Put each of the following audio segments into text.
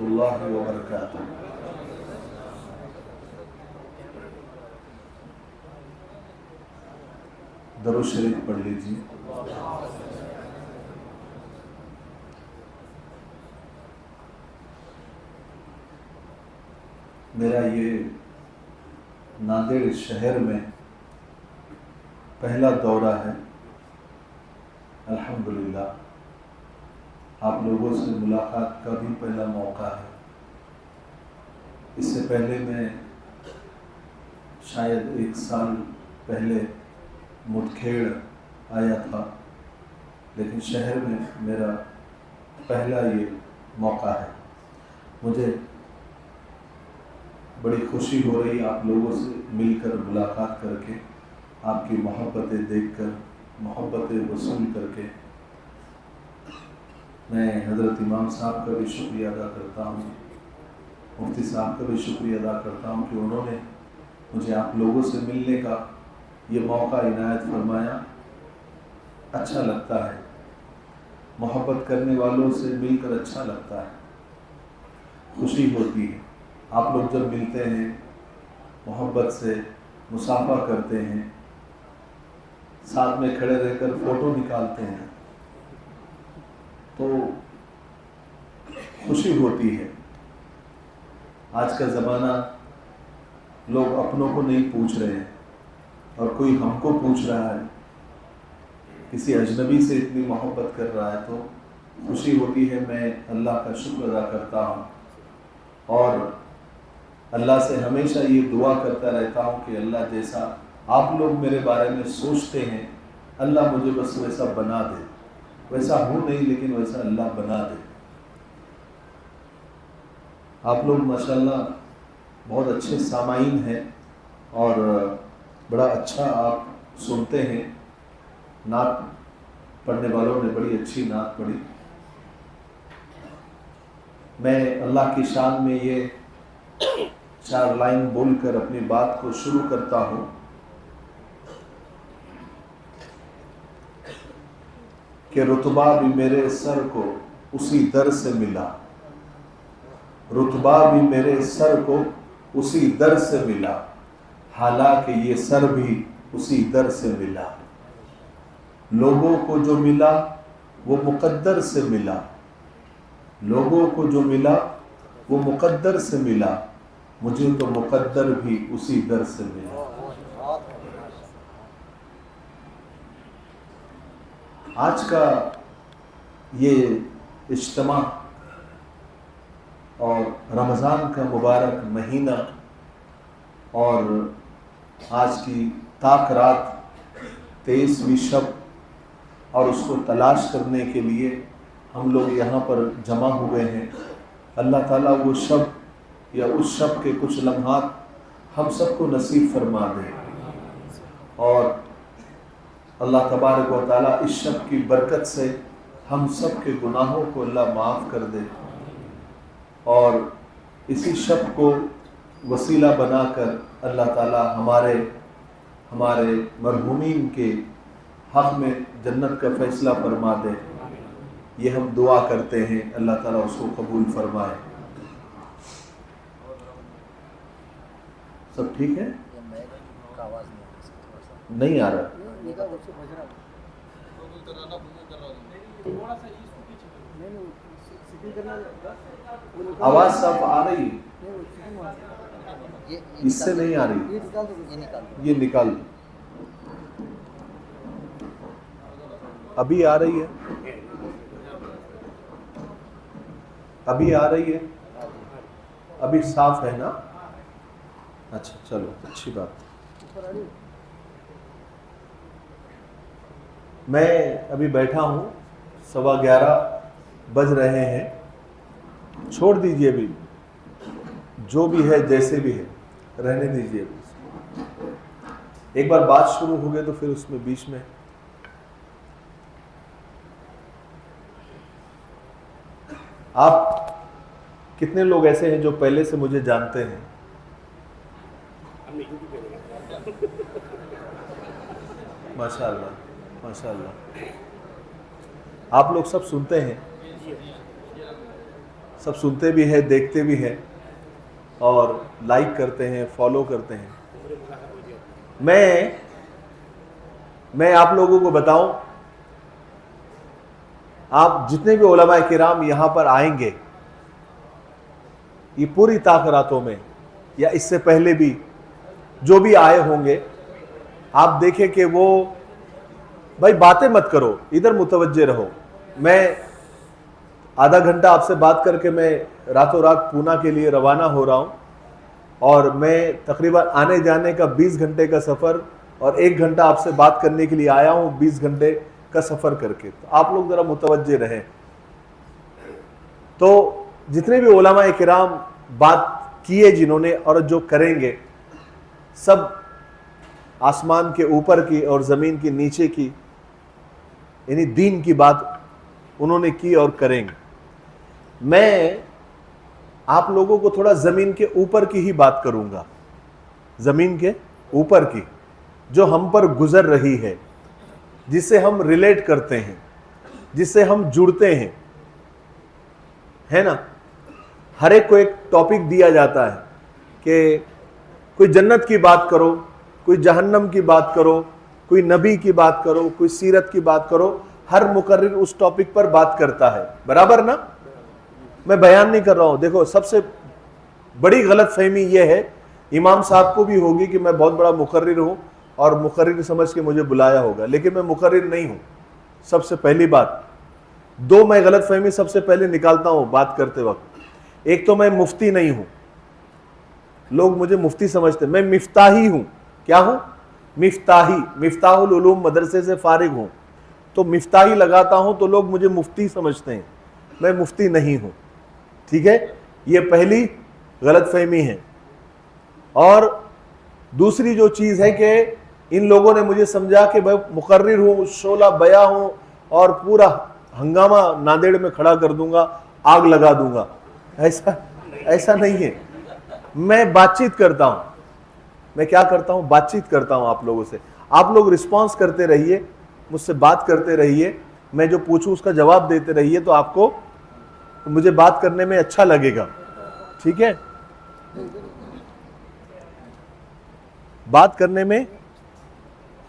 रहमतुल्लाहि व बरकातुहू। दरूद शरीफ पढ़ लीजिए। मेरा ये नांदेड़ शहर में पहला दौरा है। अल्हम्दुलिल्लाह आप लोगों से मुलाकात का भी पहला मौका है। इससे पहले मैं शायद 1 साल पहले मुठखेड़ आया था, लेकिन शहर में मेरा पहला ये मौका है। मुझे बड़ी खुशी हो रही आप लोगों से मिलकर, मुलाकात करके, आपकी मोहब्बतें देखकर, मोहब्बतें वसूल करके। मैं हज़रत इमाम साहब का भी शुक्रिया अदा करता हूँ, मुफ्ती साहब का भी शुक्रिया अदा करता हूँ कि उन्होंने मुझे आप लोगों से मिलने का ये मौका इनायत फरमाया। अच्छा लगता है, मोहब्बत करने वालों से मिलकर अच्छा लगता है, खुशी होती है। आप लोग जब मिलते हैं, मोहब्बत से मुसाफा करते हैं, साथ में खड़े रहकर फ़ोटो निकालते हैं, तो खुशी होती है। आज का ज़माना लोग अपनों को नहीं पूछ रहे हैं और कोई हमको पूछ रहा है, किसी अजनबी से इतनी मोहब्बत कर रहा है, तो खुशी होती है। मैं अल्लाह का शुक्र अदा करता हूँ और अल्लाह से हमेशा ये दुआ करता रहता हूँ कि अल्लाह जैसा आप लोग मेरे बारे में सोचते हैं, अल्लाह मुझे बस वैसा बना दे। वैसा हूँ नहीं, लेकिन वैसा अल्लाह बना दे। आप लोग माशाल्लाह बहुत अच्छे सामाईन हैं और बड़ा अच्छा आप सुनते हैं। नात पढ़ने वालों ने बड़ी अच्छी नात पढ़ी। मैं अल्लाह की शान में ये 4 लाइन बोलकर अपनी बात को शुरू करता हूँ। कि रुतबा भी मेरे सर को उसी दर से मिला, रुतबा भी मेरे सर को उसी दर से मिला, हालांकि ये सर भी उसी दर से मिला। लोगों को जो मिला वो मुकद्दर से मिला, लोगों को जो मिला वो मुकद्दर से मिला, मुझे तो मुकद्दर भी उसी दर से मिला। आज का ये इज्तिमा और रमज़ान का मुबारक महीना और आज की ताक रात 23वीं शब और उसको तलाश करने के लिए हम लोग यहाँ पर जमा हुए हैं। अल्लाह ताला वो शब या उस शब के कुछ लम्हात हम सबको नसीब फरमा दे और अल्लाह तबारक व तआला इस शब की बरकत से हम सब के गुनाहों को अल्लाह माफ़ कर दे और इसी शब को वसीला बनाकर अल्लाह ताला हमारे मरहूमीन के हक़ में जन्नत का फ़ैसला फरमा दे। ये हम दुआ करते हैं, अल्लाह ताला उसको कबूल फरमाए। सब ठीक है? नहीं आ रहा? आवाज साफ आ रही है? इससे नहीं आ रही, ये निकाल दो। अभी आ रही है? अभी आ रही है? अभी साफ है ना? अच्छा चलो, अच्छी बात। मैं अभी बैठा हूँ, 11:15 बज रहे हैं। छोड़ दीजिए, अभी जो भी है जैसे भी है रहने दीजिए। एक बार बात शुरू हो गई तो फिर उसमें बीच में आप कितने लोग ऐसे हैं जो पहले से मुझे जानते हैं? माशाअल्लाह माशाअल्लाह। आप लोग सब सुनते हैं, सब सुनते भी हैं, देखते भी हैं और लाइक करते हैं, फॉलो करते हैं। मैं आप लोगों को बताऊं, आप जितने भी उलमा किराम यहां पर आएंगे, ये पूरी ताकरातों में या इससे पहले भी जो भी आए होंगे, आप देखें कि वो भाई बातें मत करो, इधर मुतवज्जे रहो। मैं आधा घंटा आपसे बात करके मैं रातों रात पूना के लिए रवाना हो रहा हूं और मैं तकरीबन आने जाने का 20 घंटे का सफ़र और 1 घंटा आपसे बात करने के लिए आया हूं 20 घंटे का सफ़र करके। तो आप लोग ज़रा मुतवज्जे रहें। तो जितने भी उलमा किराम बात किए जिन्होंने और जो करेंगे, सब आसमान के ऊपर की और ज़मीन के नीचे की, यानी दीन की बात उन्होंने की और करेंगे। मैं आप लोगों को थोड़ा ज़मीन के ऊपर की ही बात करूंगा, ज़मीन के ऊपर की, जो हम पर गुजर रही है, जिससे हम रिलेट करते हैं, जिससे हम जुड़ते हैं, है ना। हर एक को एक टॉपिक दिया जाता है कि कोई जन्नत की बात करो, कोई जहन्नम की बात करो, कोई नबी की बात करो, कोई सीरत की बात करो। हर मुकर्रिर उस टॉपिक पर बात करता है, बराबर ना। मैं बयान नहीं कर रहा हूं। देखो, सबसे बड़ी गलतफहमी यह है, इमाम साहब को भी होगी कि मैं बहुत बड़ा मुकर्रिर हूं और मुकर्रिर समझ के मुझे बुलाया होगा, लेकिन मैं मुकर्रिर नहीं हूं। सबसे पहली बात, 2 मैं गलतफहमी सबसे पहले निकालता हूं बात करते वक्त। एक तो मैं मुफ्ती नहीं हूं, लोग मुझे मुफ्ती समझते, मैं मिफ्ताही हूं। क्या हूं? मिफ्ताही। मिफ्ताहुल उलूम मदरसे से फारिग हूं, तो मिफ्ताही लगाता हूं तो लोग मुझे मुफ्ती समझते हैं। मैं मुफ्ती नहीं हूं, ठीक है। ये पहली गलतफहमी है। और दूसरी जो चीज़ है कि इन लोगों ने मुझे समझा कि मैं मुकर्रिर हूँ, शोला बया हूँ और पूरा हंगामा नांदेड़ में खड़ा कर दूंगा, आग लगा दूंगा। ऐसा नहीं है। मैं बातचीत करता हूँ। मैं क्या करता हूँ? बातचीत करता हूँ आप लोगों से। आप लोग रिस्पॉन्स करते रहिए, मुझसे बात करते रहिए, मैं जो पूछूं उसका जवाब देते रहिए, तो आपको मुझे बात करने में अच्छा लगेगा, ठीक है। बात करने में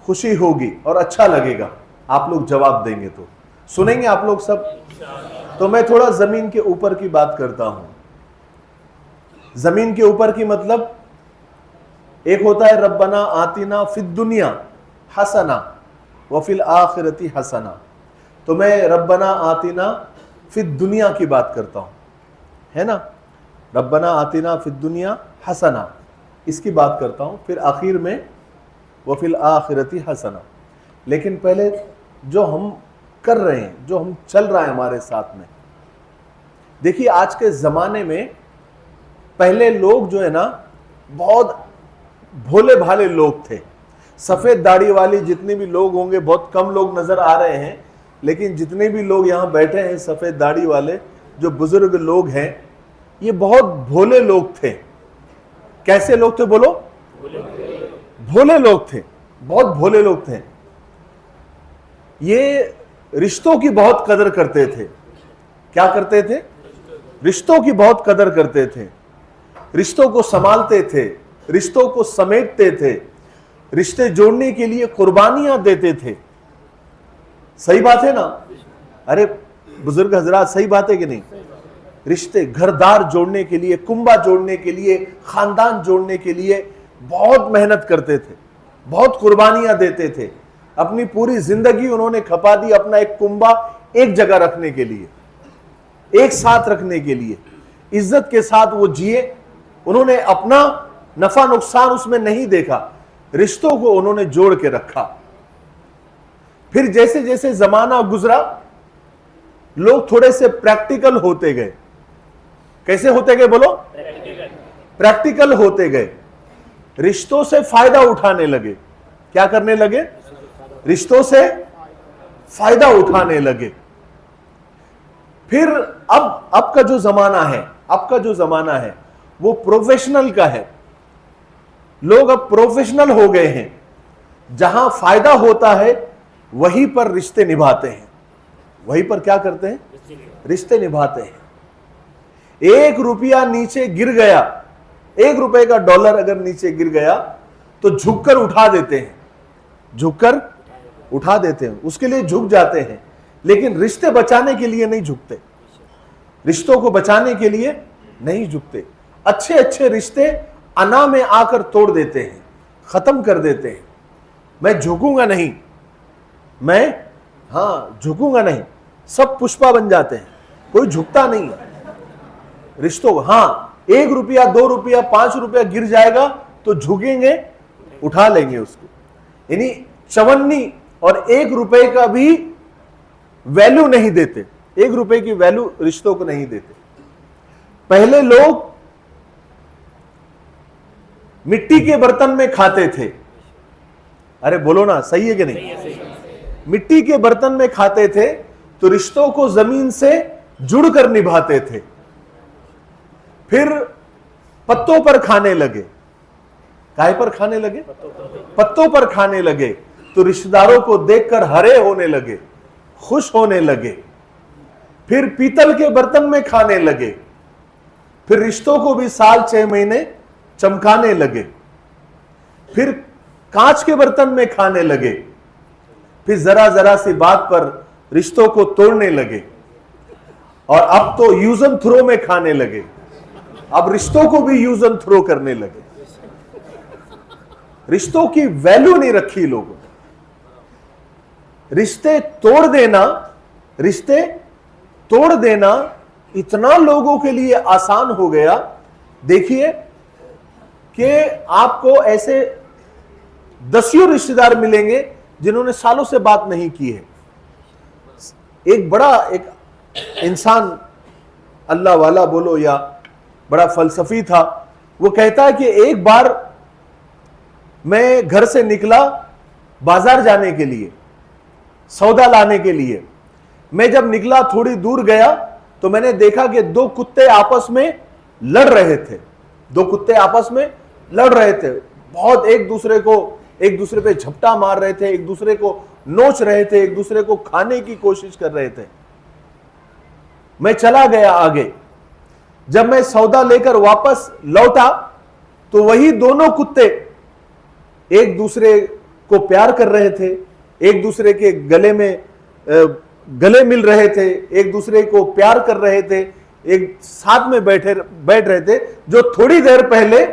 खुशी होगी और अच्छा लगेगा, आप लोग जवाब देंगे तो। सुनेंगे आप लोग सब? तो मैं थोड़ा जमीन के ऊपर की बात करता हूं। जमीन के ऊपर की मतलब, एक होता है रब्बना आतिना फिद दुनिया हसना व फिल आखिरती हसना। तो मैं रब्बना आतिना फिद दुनिया की बात करता हूं, है ना। रब्बना आतिना फिद दुनिया हसना, इसकी बात करता हूं। फिर आखिर में व फिल आखिरती हसना। लेकिन पहले जो हम कर रहे हैं, जो हम चल रहा है हमारे साथ में, देखिए आज के ज़माने में पहले लोग जो है ना, बहुत भोले भाले लोग थे। सफ़ेद दाढ़ी वाली जितने भी लोग होंगे, बहुत कम लोग नज़र आ रहे हैं, लेकिन जितने भी लोग यहाँ बैठे हैं सफ़ेद दाढ़ी वाले, जो बुजुर्ग लोग हैं, ये बहुत भोले लोग थे। कैसे लोग थे बोलो? भोले लोग थे, बहुत भोले लोग थे। ये रिश्तों की बहुत कदर करते थे। क्या करते थे? रिश्तों की बहुत कदर करते थे। रिश्तों को संभालते थे, रिश्तों को समेटते थे, रिश्ते जोड़ने के लिए कुर्बानियां देते थे। सही बात है ना? अरे बुजुर्ग हजरात, सही बात है कि नहीं? रिश्ते घरदार जोड़ने के लिए, कुंबा जोड़ने के लिए, खानदान जोड़ने के लिए बहुत मेहनत करते थे, बहुत कुर्बानियां देते थे। अपनी पूरी जिंदगी उन्होंने खपा दी अपना एक कुंबा एक जगह रखने के लिए, एक साथ रखने के लिए। इज्जत के साथ वो जिए। उन्होंने अपना नफा नुकसान उसमें नहीं देखा, रिश्तों को उन्होंने जोड़ के रखा। फिर जैसे जैसे जमाना गुजरा, लोग थोड़े से प्रैक्टिकल होते गए। कैसे होते गए बोलो? प्रैक्टिकल होते गए। रिश्तों से फायदा उठाने लगे। क्या करने लगे? रिश्तों से फायदा उठाने लगे। फिर अब का जो जमाना है, अब का जो जमाना है वो प्रोफेशनल का है। लोग अब प्रोफेशनल हो गए हैं। जहां फायदा होता है वहीं पर रिश्ते निभाते हैं। वहीं पर क्या करते हैं? रिश्ते निभाते हैं। 1 रुपया नीचे गिर गया, 1 रुपए का डॉलर अगर नीचे गिर गया तो झुककर उठा देते हैं, झुककर उठा देते हैं, उसके लिए झुक जाते हैं। लेकिन रिश्ते बचाने के लिए नहीं झुकते, रिश्तों को बचाने के लिए नहीं झुकते। अच्छे अच्छे रिश्ते अना में आकर तोड़ देते हैं, खत्म कर देते हैं। मैं झुकूंगा नहीं, मैं झुकूंगा नहीं, सब पुष्पा बन जाते हैं, कोई झुकता नहीं है रिश्तों। 1 रुपया 2 रुपया 5 रुपया गिर जाएगा तो झुकेंगे, उठा लेंगे उसको। यानी चवन्नी और 1 रुपए का भी वैल्यू नहीं देते, 1 रुपए की वैल्यू रिश्तों को नहीं देते। पहले लोग मिट्टी के बर्तन में खाते थे, अरे बोलो ना, सही है कि नहीं? मिट्टी के बर्तन में खाते थे तो रिश्तों को जमीन से जुड़कर निभाते थे। फिर पत्तों पर खाने लगे, काहे पर खाने लगे? पत्तों पर खाने लगे तो रिश्तेदारों को देखकर हरे होने लगे, खुश होने लगे। फिर पीतल के बर्तन में खाने लगे, फिर रिश्तों को भी साल 6 महीने चमकाने लगे। फिर कांच के बर्तन में खाने लगे, फिर जरा जरा सी बात पर रिश्तों को तोड़ने लगे। और अब तो यूज एंड थ्रो में खाने लगे, अब रिश्तों को भी यूज एंड थ्रो करने लगे। रिश्तों की वैल्यू नहीं रखी लोगों। रिश्ते तोड़ देना इतना लोगों के लिए आसान हो गया। देखिए कि आपको ऐसे दसियों रिश्तेदार मिलेंगे जिन्होंने सालों से बात नहीं की है। एक इंसान, अल्लाह वाला बोलो या बड़ा फलसफी था, वो कहता है कि एक बार मैं घर से निकला बाजार जाने के लिए, सौदा लाने के लिए। मैं जब निकला थोड़ी दूर गया तो मैंने देखा कि 2 कुत्ते आपस में लड़ रहे थे, 2 कुत्ते आपस में लड़ रहे थे, बहुत एक दूसरे पे झपटा मार रहे थे, एक दूसरे को नोच रहे थे, एक दूसरे को खाने की कोशिश कर रहे थे। मैं चला गया आगे। जब मैं सौदा लेकर वापस लौटा तो वही दोनों कुत्ते एक दूसरे को प्यार कर रहे थे, एक दूसरे के गले मिल रहे थे, एक दूसरे को प्यार कर रहे थे, एक साथ में बैठ रहे थे, जो थोड़ी देर पहले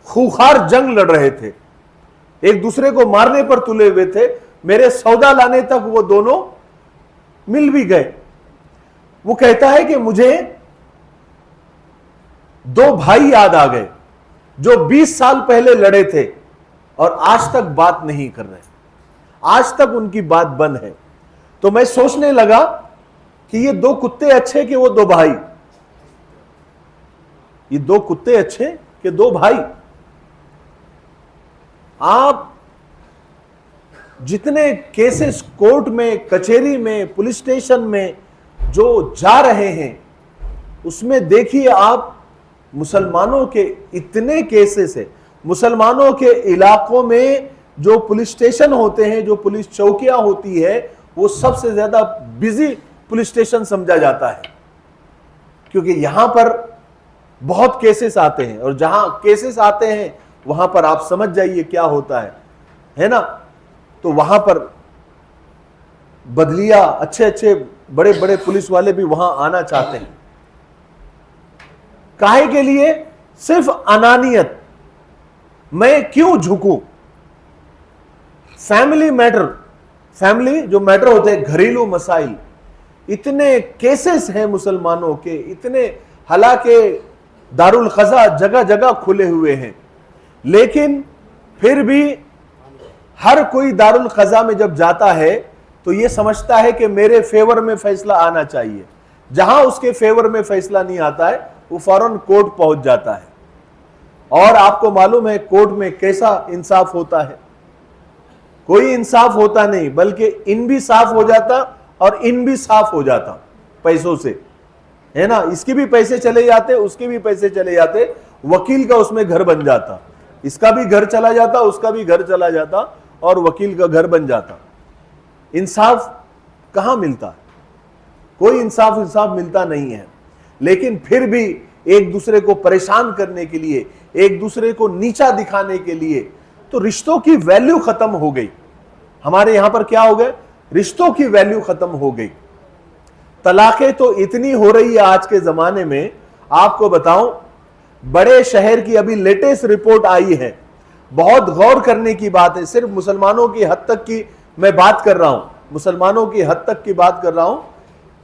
खूंखार जंग लड़ रहे थे, एक दूसरे को मारने पर तुले हुए थे। मेरे सौदा लाने तक वो दोनों मिल भी गए। वो कहता है कि मुझे 2 भाई याद आ गए जो 20 साल पहले लड़े थे और आज तक बात नहीं कर रहे, आज तक उनकी बात बंद है। तो मैं सोचने लगा कि ये 2 कुत्ते अच्छे कि वो 2 भाई, ये 2 कुत्ते अच्छे कि 2 भाई। आप जितने केसेस कोर्ट में, कचहरी में, पुलिस स्टेशन में जो जा रहे हैं, उसमें देखिए आप मुसलमानों के इतने केसेस है। मुसलमानों के इलाकों में जो पुलिस स्टेशन होते हैं, जो पुलिस चौकियां होती है, वो सबसे ज्यादा बिजी पुलिस स्टेशन समझा जाता है, क्योंकि यहां पर बहुत केसेस आते हैं। और जहां केसेस आते हैं वहां पर आप समझ जाइए क्या होता है ना। तो वहां पर बदलिया, अच्छे अच्छे बड़े बड़े पुलिस वाले भी वहां आना चाहते हैं। काहे के लिए? सिर्फ अनानियत, मैं क्यों झुकूं। फैमिली जो मैटर होते हैं, घरेलू मसाइल, इतने केसेस हैं मुसलमानों के, इतने, हालांकि दारुल क़ज़ा जगह जगह खुले हुए हैं, लेकिन फिर भी हर कोई दारुल क़ज़ा में जब जाता है तो यह समझता है कि मेरे फेवर में फैसला आना चाहिए। जहां उसके फेवर में फैसला नहीं आता है वो फौरन कोर्ट पहुंच जाता है। और आपको मालूम है कोर्ट में कैसा इंसाफ होता है? कोई इंसाफ होता नहीं, बल्कि इन भी साफ हो जाता और इन भी साफ हो जाता पैसों से, है ना। इसके भी पैसे चले जाते, उसके भी पैसे चले जाते, वकील का उसमें घर बन जाता, इसका भी घर चला जाता, उसका भी घर चला जाता और वकील का घर बन जाता। इंसाफ कहां मिलता है? कोई इंसाफ मिलता नहीं है। लेकिन फिर भी एक दूसरे को परेशान करने के लिए, एक दूसरे को नीचा दिखाने के लिए, तो रिश्तों की वैल्यू खत्म हो गई। हमारे यहां पर क्या हो गया? रिश्तों की वैल्यू खत्म हो गई। तलाकें तो इतनी हो रही है आज के जमाने में, आपको बताऊं, बड़े शहर की अभी लेटेस्ट रिपोर्ट आई है, बहुत गौर करने की बात है। सिर्फ मुसलमानों की हद तक की मैं बात कर रहा हूं, मुसलमानों की हद तक की बात कर रहा हूं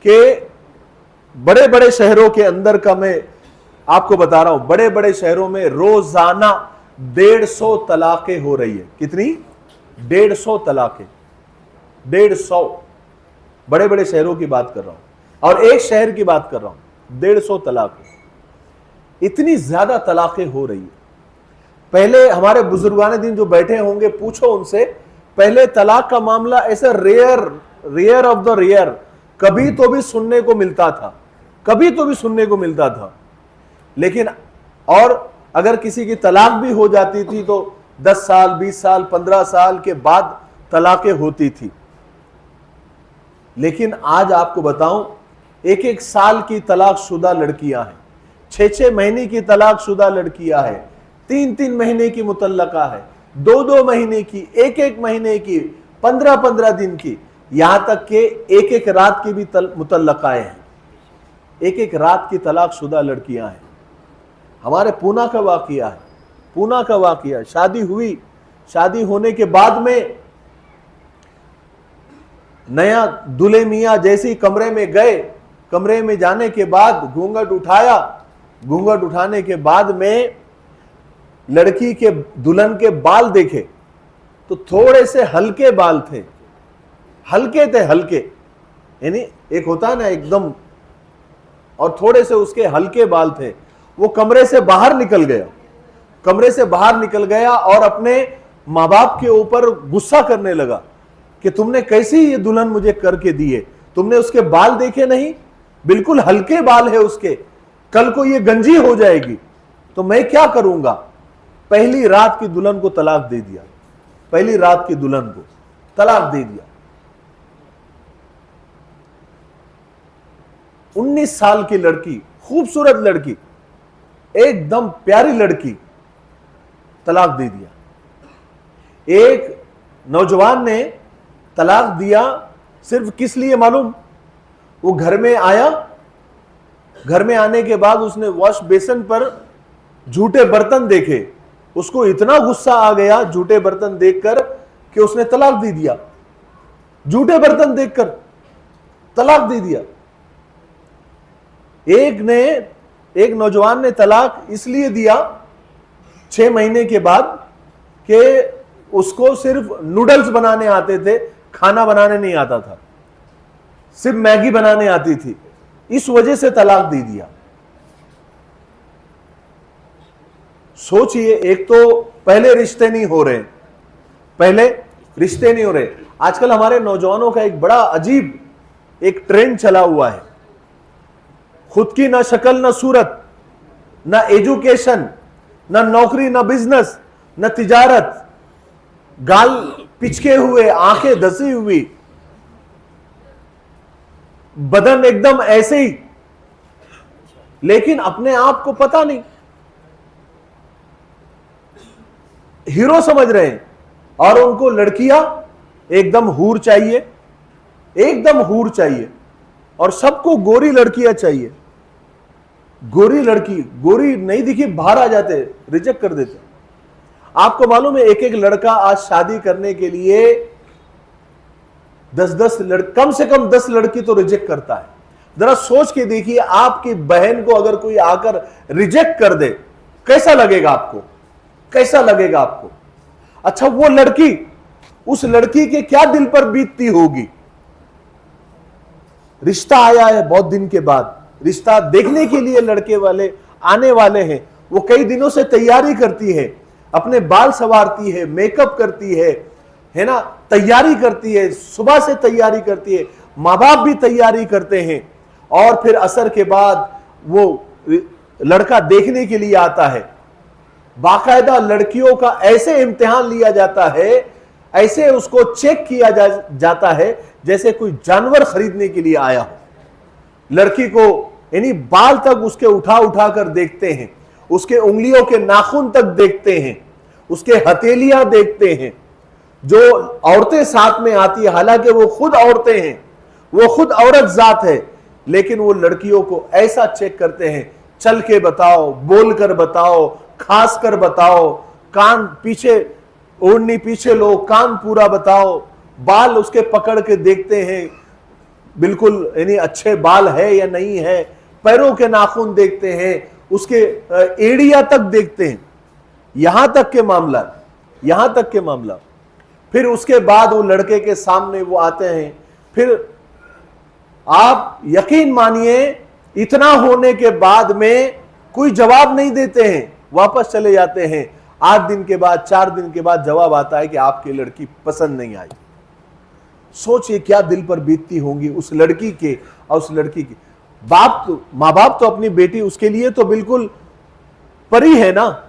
कि बड़े बड़े शहरों के अंदर का मैं आपको बता रहा हूं, बड़े बड़े शहरों में रोजाना 150 तलाकें हो रही है। कितनी? 150 तलाकें, 150। बड़े बड़े शहरों की बात कर रहा हूं और एक शहर की बात कर रहा हूं, 150 तलाकें। इतनी ज्यादा तलाकें हो रही है। पहले हमारे बुजुर्गाने दिन जो बैठे होंगे, पूछो उनसे, पहले तलाक का मामला ऐसा रेयर ऑफ द रेयर, कभी तो भी सुनने को मिलता था, कभी तो भी सुनने को मिलता था। लेकिन और अगर किसी की तलाक भी हो जाती थी तो 10 साल, 20 साल, 15 साल के बाद तलाकें होती थी। लेकिन आज आपको बताऊं, एक एक साल की तलाकशुदा लड़कियां हैं, 6-6 महीने की तलाकशुदा लड़कियां हैं, 3-3 महीने की मुतल्लका है, 2-2 महीने की, 1-1 महीने की, 15-15 दिन की, यहां तक के 1-1 रात की भी मुतल्लकाएं हैं, 1-1 रात की तलाकशुदा लड़कियां हैं। हमारे पूना का वाकया है, पूना का वाकया। शादी हुई, शादी होने के बाद में नया दूल्हे मियां जैसे ही कमरे में गए, कमरे में जाने के बाद घूंघट उठाया, घूंघट उठाने के बाद में लड़की के, दुल्हन के बाल देखे तो थोड़े से हल्के बाल थे, हल्के थे, हल्के, यानी एक होता है ना एकदम, और थोड़े से उसके हल्के बाल थे। वो कमरे से बाहर निकल गया, कमरे से बाहर निकल गया और अपने माँ बाप के ऊपर गुस्सा करने लगा कि तुमने कैसी ये दुल्हन मुझे करके दी है, तुमने उसके बाल देखे नहीं, बिल्कुल हल्के बाल है उसके, कल को ये गंजी हो जाएगी तो मैं क्या करूंगा। पहली रात की दुल्हन को तलाक दे दिया, पहली रात की दुल्हन को तलाक दे दिया। 19 साल की लड़की, खूबसूरत लड़की, एकदम प्यारी लड़की, तलाक दे दिया। एक नौजवान ने तलाक दिया सिर्फ किस लिए मालूम? वो घर में आया, घर में आने के बाद उसने वॉश बेसिन पर झूठे बर्तन देखे, उसको इतना गुस्सा आ गया झूठे बर्तन देखकर कि उसने तलाक दे दिया, झूठे बर्तन देखकर तलाक दे दिया। एक नौजवान ने तलाक इसलिए दिया 6 महीने के बाद कि उसको सिर्फ नूडल्स बनाने आते थे, खाना बनाने नहीं आता था, सिर्फ मैगी बनाने आती थी, इस वजह से तलाक दे दिया। सोचिए, एक तो पहले रिश्ते नहीं हो रहे, पहले रिश्ते नहीं हो रहे। आजकल हमारे नौजवानों का एक बड़ा अजीब एक ट्रेंड चला हुआ है, खुद की ना शक्ल ना सूरत, ना एजुकेशन, ना नौकरी, ना बिजनेस, ना तिजारत, गाल पिचके हुए, आंखें धसी हुई, बदन एकदम ऐसे ही, लेकिन अपने आप को पता नहीं, हीरो समझ रहे हैं। और उनको लड़कियां एकदम हूर चाहिए, एकदम हूर चाहिए, और सबको गोरी लड़कियां चाहिए। गोरी लड़की, गोरी नहीं दिखी बाहर आ जाते, रिजेक्ट कर देते। आपको मालूम है, एक एक लड़का आज शादी करने के लिए 10-10 कम से कम 10 लड़की तो रिजेक्ट करता है। जरा सोच के देखिए, आपकी बहन को अगर कोई आकर रिजेक्ट कर दे, कैसा लगेगा आपको, कैसा लगेगा आपको? अच्छा, वो लड़की, उस लड़की के क्या दिल पर बीतती होगी। रिश्ता आया है बहुत दिन के बाद, रिश्ता देखने के लिए लड़के वाले आने वाले हैं, वो कई दिनों से तैयारी करती है, अपने बाल संवारती है, मेकअप करती है ना, तैयारी करती है, सुबह से तैयारी करती है, माँ बाप भी तैयारी करते हैं, और फिर असर के बाद वो लड़का देखने के लिए आता है। बाकायदा लड़कियों का ऐसे इम्तिहान लिया जाता है, ऐसे उसको चेक किया जाता है जैसे कोई जानवर खरीदने के लिए आया हो। लड़की को यानी बाल तक उसके उठा उठा कर देखते हैं, उसके उंगलियों के नाखून तक देखते हैं, उसके हथेलियां देखते हैं। जो औरतें साथ में आती है, हालांकि वो खुद औरतें हैं, वो खुद औरत जात है, लेकिन वो लड़कियों को ऐसा चेक करते हैं, चल के बताओ, बोल कर बताओ, खास कर बताओ, कान पीछे, ओढ़नी पीछे लो, कान पूरा बताओ, बाल उसके पकड़ के देखते हैं बिल्कुल यानी अच्छे बाल है या नहीं है, पैरों के नाखून देखते हैं, उसके एड़िया तक देखते हैं। यहां तक के मामला। फिर उसके बाद वो लड़के के सामने वो आते हैं, फिर आप यकीन मानिए इतना होने के बाद में कोई जवाब नहीं देते हैं, वापस चले जाते हैं। 8 दिन के बाद, 4 दिन के बाद जवाब आता है कि आपकी लड़की पसंद नहीं आई। सोचिए क्या दिल पर बीतती होंगी उस लड़की के और उस लड़की की। माँ बाप तो अपनी बेटी, उसके लिए तो बिल्कुल परी है ना,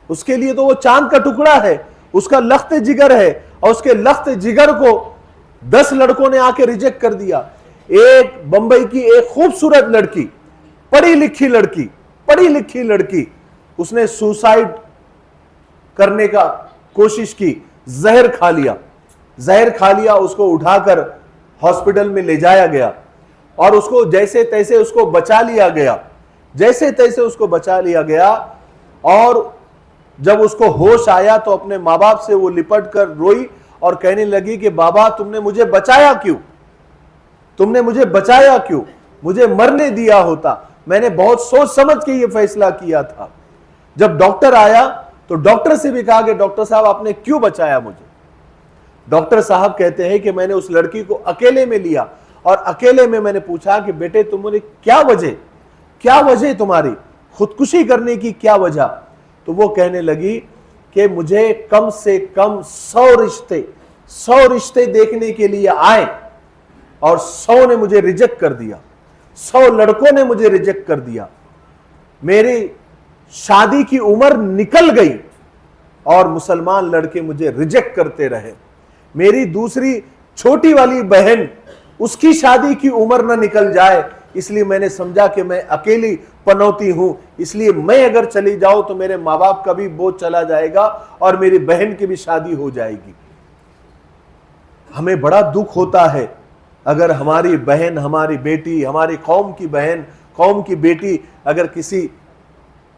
उसके लिए तो वो चांद का टुकड़ा है, उसका लख्त जिगर है, और उसके लख्त जिगर को 10 लड़कों ने आके रिजेक्ट कर दिया। एक बंबई की एक खूबसूरत लड़की, पढ़ी लिखी लड़की, उसने सुसाइड करने का कोशिश की, जहर खा लिया, उसको उठाकर हॉस्पिटल में ले जाया गया और उसको जैसे तैसे उसको बचा लिया गया। और जब उसको होश आया तो अपने माँ बाप से वो लिपट कर रोई और कहने लगी कि बाबा तुमने मुझे बचाया क्यों, मुझे मरने दिया होता, मैंने बहुत सोच समझ के ये फैसला किया था। जब डॉक्टर आया तो डॉक्टर से भी कहा कि डॉक्टर साहब आपने क्यों बचाया मुझे। डॉक्टर साहब कहते हैं कि मैंने उस लड़की को अकेले में लिया और अकेले में मैंने पूछा कि बेटे तुम्हारी क्या वजह तुम्हारी खुदकुशी करने की क्या वजह। तो वो कहने लगी कि मुझे कम से कम 100 रिश्ते देखने के लिए आए और 100 ने मुझे रिजेक्ट कर दिया, 100 लड़कों ने मुझे रिजेक्ट कर दिया, मेरी शादी की उम्र निकल गई और मुसलमान लड़के मुझे रिजेक्ट करते रहे। मेरी दूसरी छोटी वाली बहन, उसकी शादी की उम्र ना निकल जाए, इसलिए मैंने समझा कि मैं अकेली पनौती हूं, इसलिए मैं अगर चली जाऊं तो मेरे माँ बाप का भी बोझ चला जाएगा और मेरी बहन की भी शादी हो जाएगी। हमें बड़ा दुख होता है अगर हमारी बहन, हमारी बेटी, हमारी कौम की बहन, कौम की बेटी अगर किसी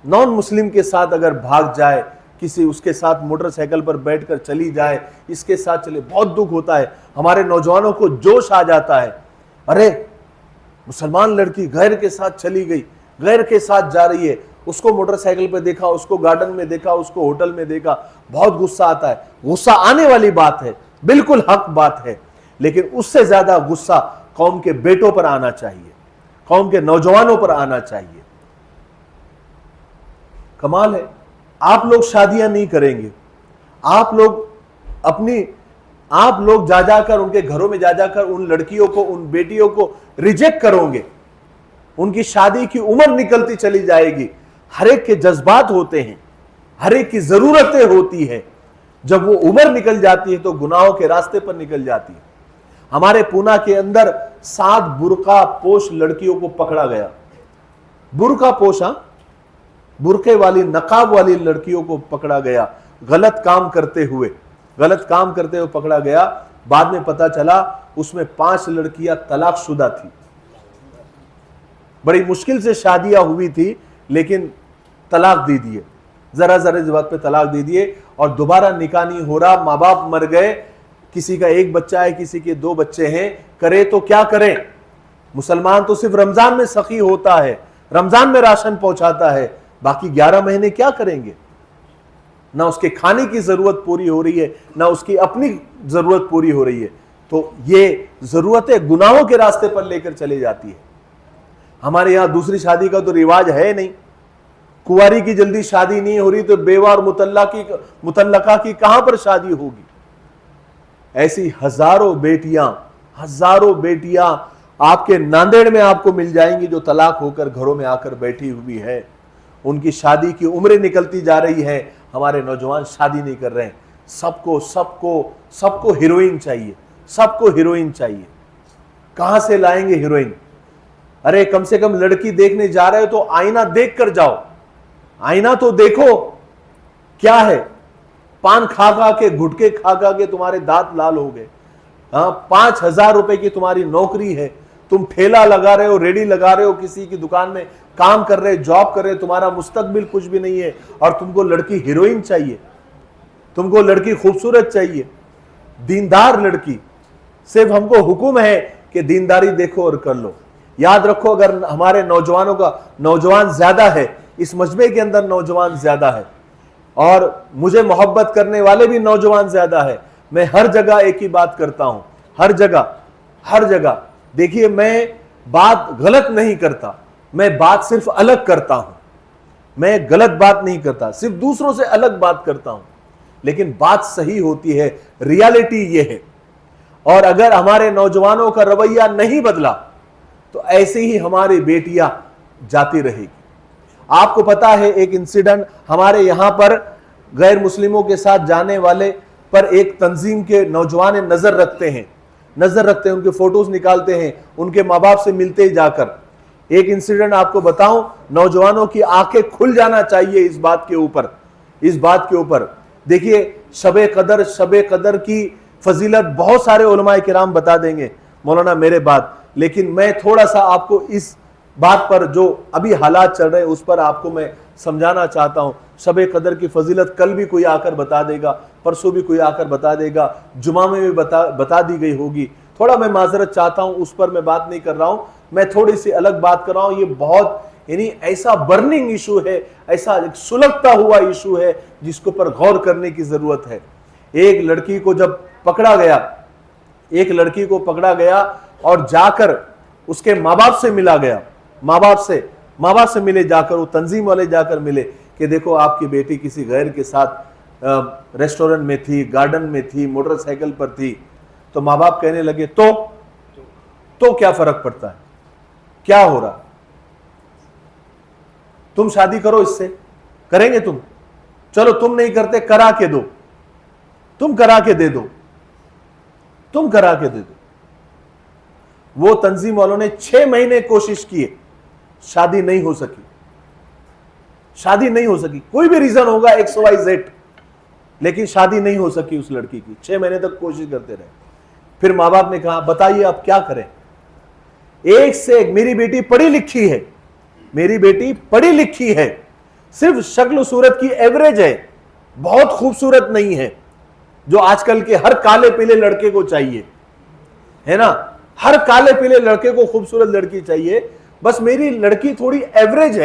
नॉन मुस्लिम के साथ अगर भाग जाए, किसी उसके साथ मोटरसाइकिल पर बैठकर चली जाए, इसके साथ चले, बहुत दुख होता है। हमारे नौजवानों को जोश आ जाता है, अरे मुसलमान लड़की गैर के साथ चली गई, गैर के साथ जा रही है, उसको मोटरसाइकिल पर देखा, उसको गार्डन में देखा, उसको होटल में देखा, बहुत गुस्सा आता है। गुस्सा आने वाली बात है, बिल्कुल हक बात है, लेकिन उससे ज्यादा गुस्सा कौम के बेटों पर आना चाहिए, कौम के नौजवानों पर आना चाहिए। कमाल है, आप लोग शादियां नहीं करेंगे, आप लोग जा जाकर उनके घरों में जा जाकर उन लड़कियों को, उन बेटियों को रिजेक्ट करोगे, उनकी शादी की उम्र निकलती चली जाएगी। हर एक के जज्बात होते हैं, हर एक की जरूरतें होती है, जब वो उम्र निकल जाती है तो गुनाहों के रास्ते पर निकल जाती है। हमारे पूना के अंदर 7 बुर्का पोश लड़कियों को पकड़ा गया, बुर्का पोश, बुरके वाली, नकाब वाली लड़कियों को पकड़ा गया, गलत काम करते हुए पकड़ा गया। बाद में पता चला उसमें 5 लड़कियां तलाकशुदा थी, बड़ी मुश्किल से शादियां हुई थी, लेकिन तलाक दे दिए, जरा इस बात पे तलाक दे दिए और दोबारा निकाह नहीं हो रहा। माँ बाप मर गए, किसी का 1 बच्चा है, किसी के 2 बच्चे हैं, करे तो क्या करें। मुसलमान तो सिर्फ रमजान में सखी होता है, रमजान में राशन पहुंचाता है, बाकी 11 महीने क्या करेंगे। ना उसके खाने की जरूरत पूरी हो रही है, ना उसकी अपनी जरूरत पूरी हो रही है, तो ये जरूरतें गुनाहों के रास्ते पर लेकर चली जाती है। हमारे यहां दूसरी शादी का तो रिवाज है नहीं, कुंवारी की जल्दी शादी नहीं हो रही तो बेवा और मुतल्लका की कहां पर शादी होगी। ऐसी हजारों बेटियां आपके नांदेड़ में आपको मिल जाएंगी जो तलाक होकर घरों में आकर बैठी हुई है, उनकी शादी की उम्रें निकलती जा रही है, हमारे नौजवान शादी नहीं कर रहे हैं। सबको हीरोइन चाहिए, कहां से लाएंगे हीरोइन। अरे कम से कम लड़की देखने जा रहे हो तो आईना देख कर जाओ, आईना तो देखो क्या है। पान खा खा के, गुटके खा खा के तुम्हारे दांत लाल हो गए। हाँ, 5,000 रुपए की तुम्हारी नौकरी है, तुम ठेला लगा रहे हो, रेडी लगा रहे हो, किसी की दुकान में काम कर रहे, जॉब कर रहे, तुम्हारा मुस्तकबिल कुछ भी नहीं है, और तुमको लड़की हीरोइन चाहिए, तुमको लड़की खूबसूरत चाहिए, दीनदार लड़की। सिर्फ हमको हुक्म है कि दीनदारी देखो और कर लो। याद रखो, अगर हमारे नौजवानों का, नौजवान ज्यादा है इस मजमे के अंदर, नौजवान ज्यादा है, और मुझे मोहब्बत करने वाले भी नौजवान ज्यादा है। मैं हर जगह एक ही बात करता हूं, हर जगह। देखिए, मैं बात गलत नहीं करता, मैं बात सिर्फ अलग करता हूं। मैं गलत बात नहीं करता, सिर्फ दूसरों से अलग बात करता हूं, लेकिन बात सही होती है, रियलिटी ये है। और अगर हमारे नौजवानों का रवैया नहीं बदला तो ऐसे ही हमारी बेटियां जाती रहेगी। आपको पता है, एक इंसिडेंट हमारे यहां पर गैर मुस्लिमों के साथ जाने वाले पर एक तंजीम के नौजवान नजर रखते हैं, उनके फोटोज निकालते हैं, उनके माँ बाप से मिलते ही जाकर। एक इंसिडेंट आपको बताऊं, नौजवानों की आंखें खुल जाना चाहिए इस बात के ऊपर। देखिए, शबे कदर की फजीलत बहुत सारे उलमाए किराम बता देंगे मौलाना मेरे बाद, लेकिन मैं थोड़ा सा आपको इस बात पर, जो अभी हालात चल रहे हैं उस पर आपको मैं समझाना चाहता हूं। शबे कदर की फजीलत कल भी कोई आकर बता देगा, परसों भी कोई आकर बता देगा, जुमा में भी बता दी गई होगी। थोड़ा मैं माजरत चाहता हूं, उस पर मैं बात नहीं कर रहा हूं, मैं थोड़ी सी अलग बात कर रहा हूं। ये बहुत ऐसा बर्निंग इशू है, ऐसा सुलगता हुआ इशू है जिसके ऊपर गौर करने की जरूरत है। एक लड़की को जब पकड़ा गया और जाकर उसके माँ बाप से मिला गया, माँ बाप से मिले जाकर, वो तंजीम वाले जाकर मिले कि देखो आपकी बेटी किसी गैर के साथ रेस्टोरेंट में थी, गार्डन में थी, मोटरसाइकिल पर थी। तो माँ बाप कहने लगे तो क्या फर्क पड़ता है, क्या हो रहा, तुम शादी करो इससे, करेंगे तुम, चलो तुम नहीं करते करा के दो, तुम करा के दे दो। वो तंजीम वालों ने 6 महीने कोशिश किए, शादी नहीं हो सकी, कोई भी रीजन होगा XYZ, लेकिन शादी नहीं हो सकी उस लड़की की। 6 महीने तक कोशिश करते रहे। फिर माँ बाप ने कहा बताइए अब क्या करें। एक से एक, मेरी बेटी पढ़ी लिखी है, सिर्फ शक्ल सूरत की एवरेज है, बहुत खूबसूरत नहीं है, जो आजकल के हर काले पीले लड़के को चाहिए, है ना। हर काले पीले लड़के को खूबसूरत लड़की चाहिए, बस मेरी लड़की थोड़ी एवरेज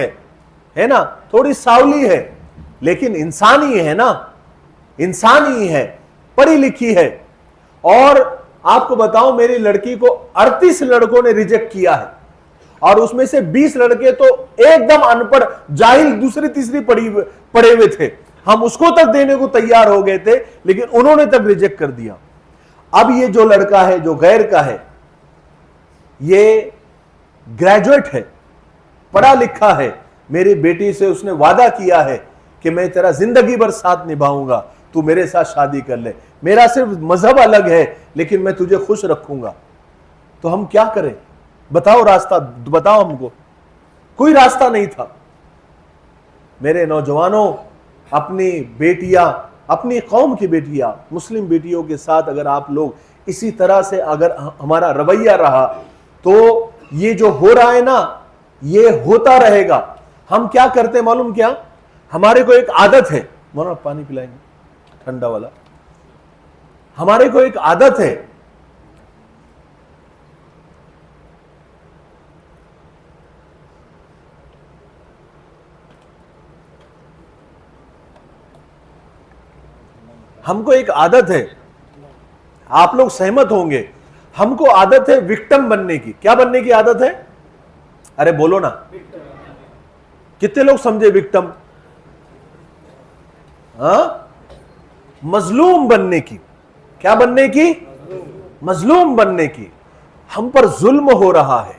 है ना, थोड़ी सावली है, लेकिन इंसान ही है ना, पढ़ी लिखी है। और आपको बताऊं, मेरी लड़की को 38 लड़कों ने रिजेक्ट किया है, और उसमें से 20 लड़के तो एकदम अनपढ़ जाहिल, दूसरी तीसरी पढ़े हुए थे। हम उसको तक देने को तैयार हो गए थे, लेकिन उन्होंने तक रिजेक्ट कर दिया। अब ये जो लड़का है, जो गैर का है, ये ग्रेजुएट है, पढ़ा लिखा है, मेरी बेटी से उसने वादा किया है कि मैं तेरा जिंदगी भर साथ निभाऊंगा, तू मेरे साथ शादी कर ले, मेरा सिर्फ मजहब अलग है लेकिन मैं तुझे खुश रखूंगा। तो हम क्या करें, बताओ रास्ता, बताओ हमको। कोई रास्ता नहीं था। मेरे नौजवानों, अपनी बेटियां, अपनी कौम की बेटियां, मुस्लिम बेटियों के साथ अगर आप लोग इसी तरह से अगर हमारा रवैया रहा तो ये जो हो रहा है ना, ये होता रहेगा। हम क्या करते मालूम क्या, हमारे को एक आदत है, मौलाना पानी पिलाएंगे ठंडा वाला। हमारे को एक आदत है, हमको एक आदत है, आप लोग सहमत होंगे, हमको आदत है विक्टिम बनने की। क्या बनने की आदत है? अरे बोलो ना, कितने लोग समझे विक्टिम? मजलूम बनने की। क्या बनने की? मजलूम बनने की। हम पर जुल्म हो रहा है,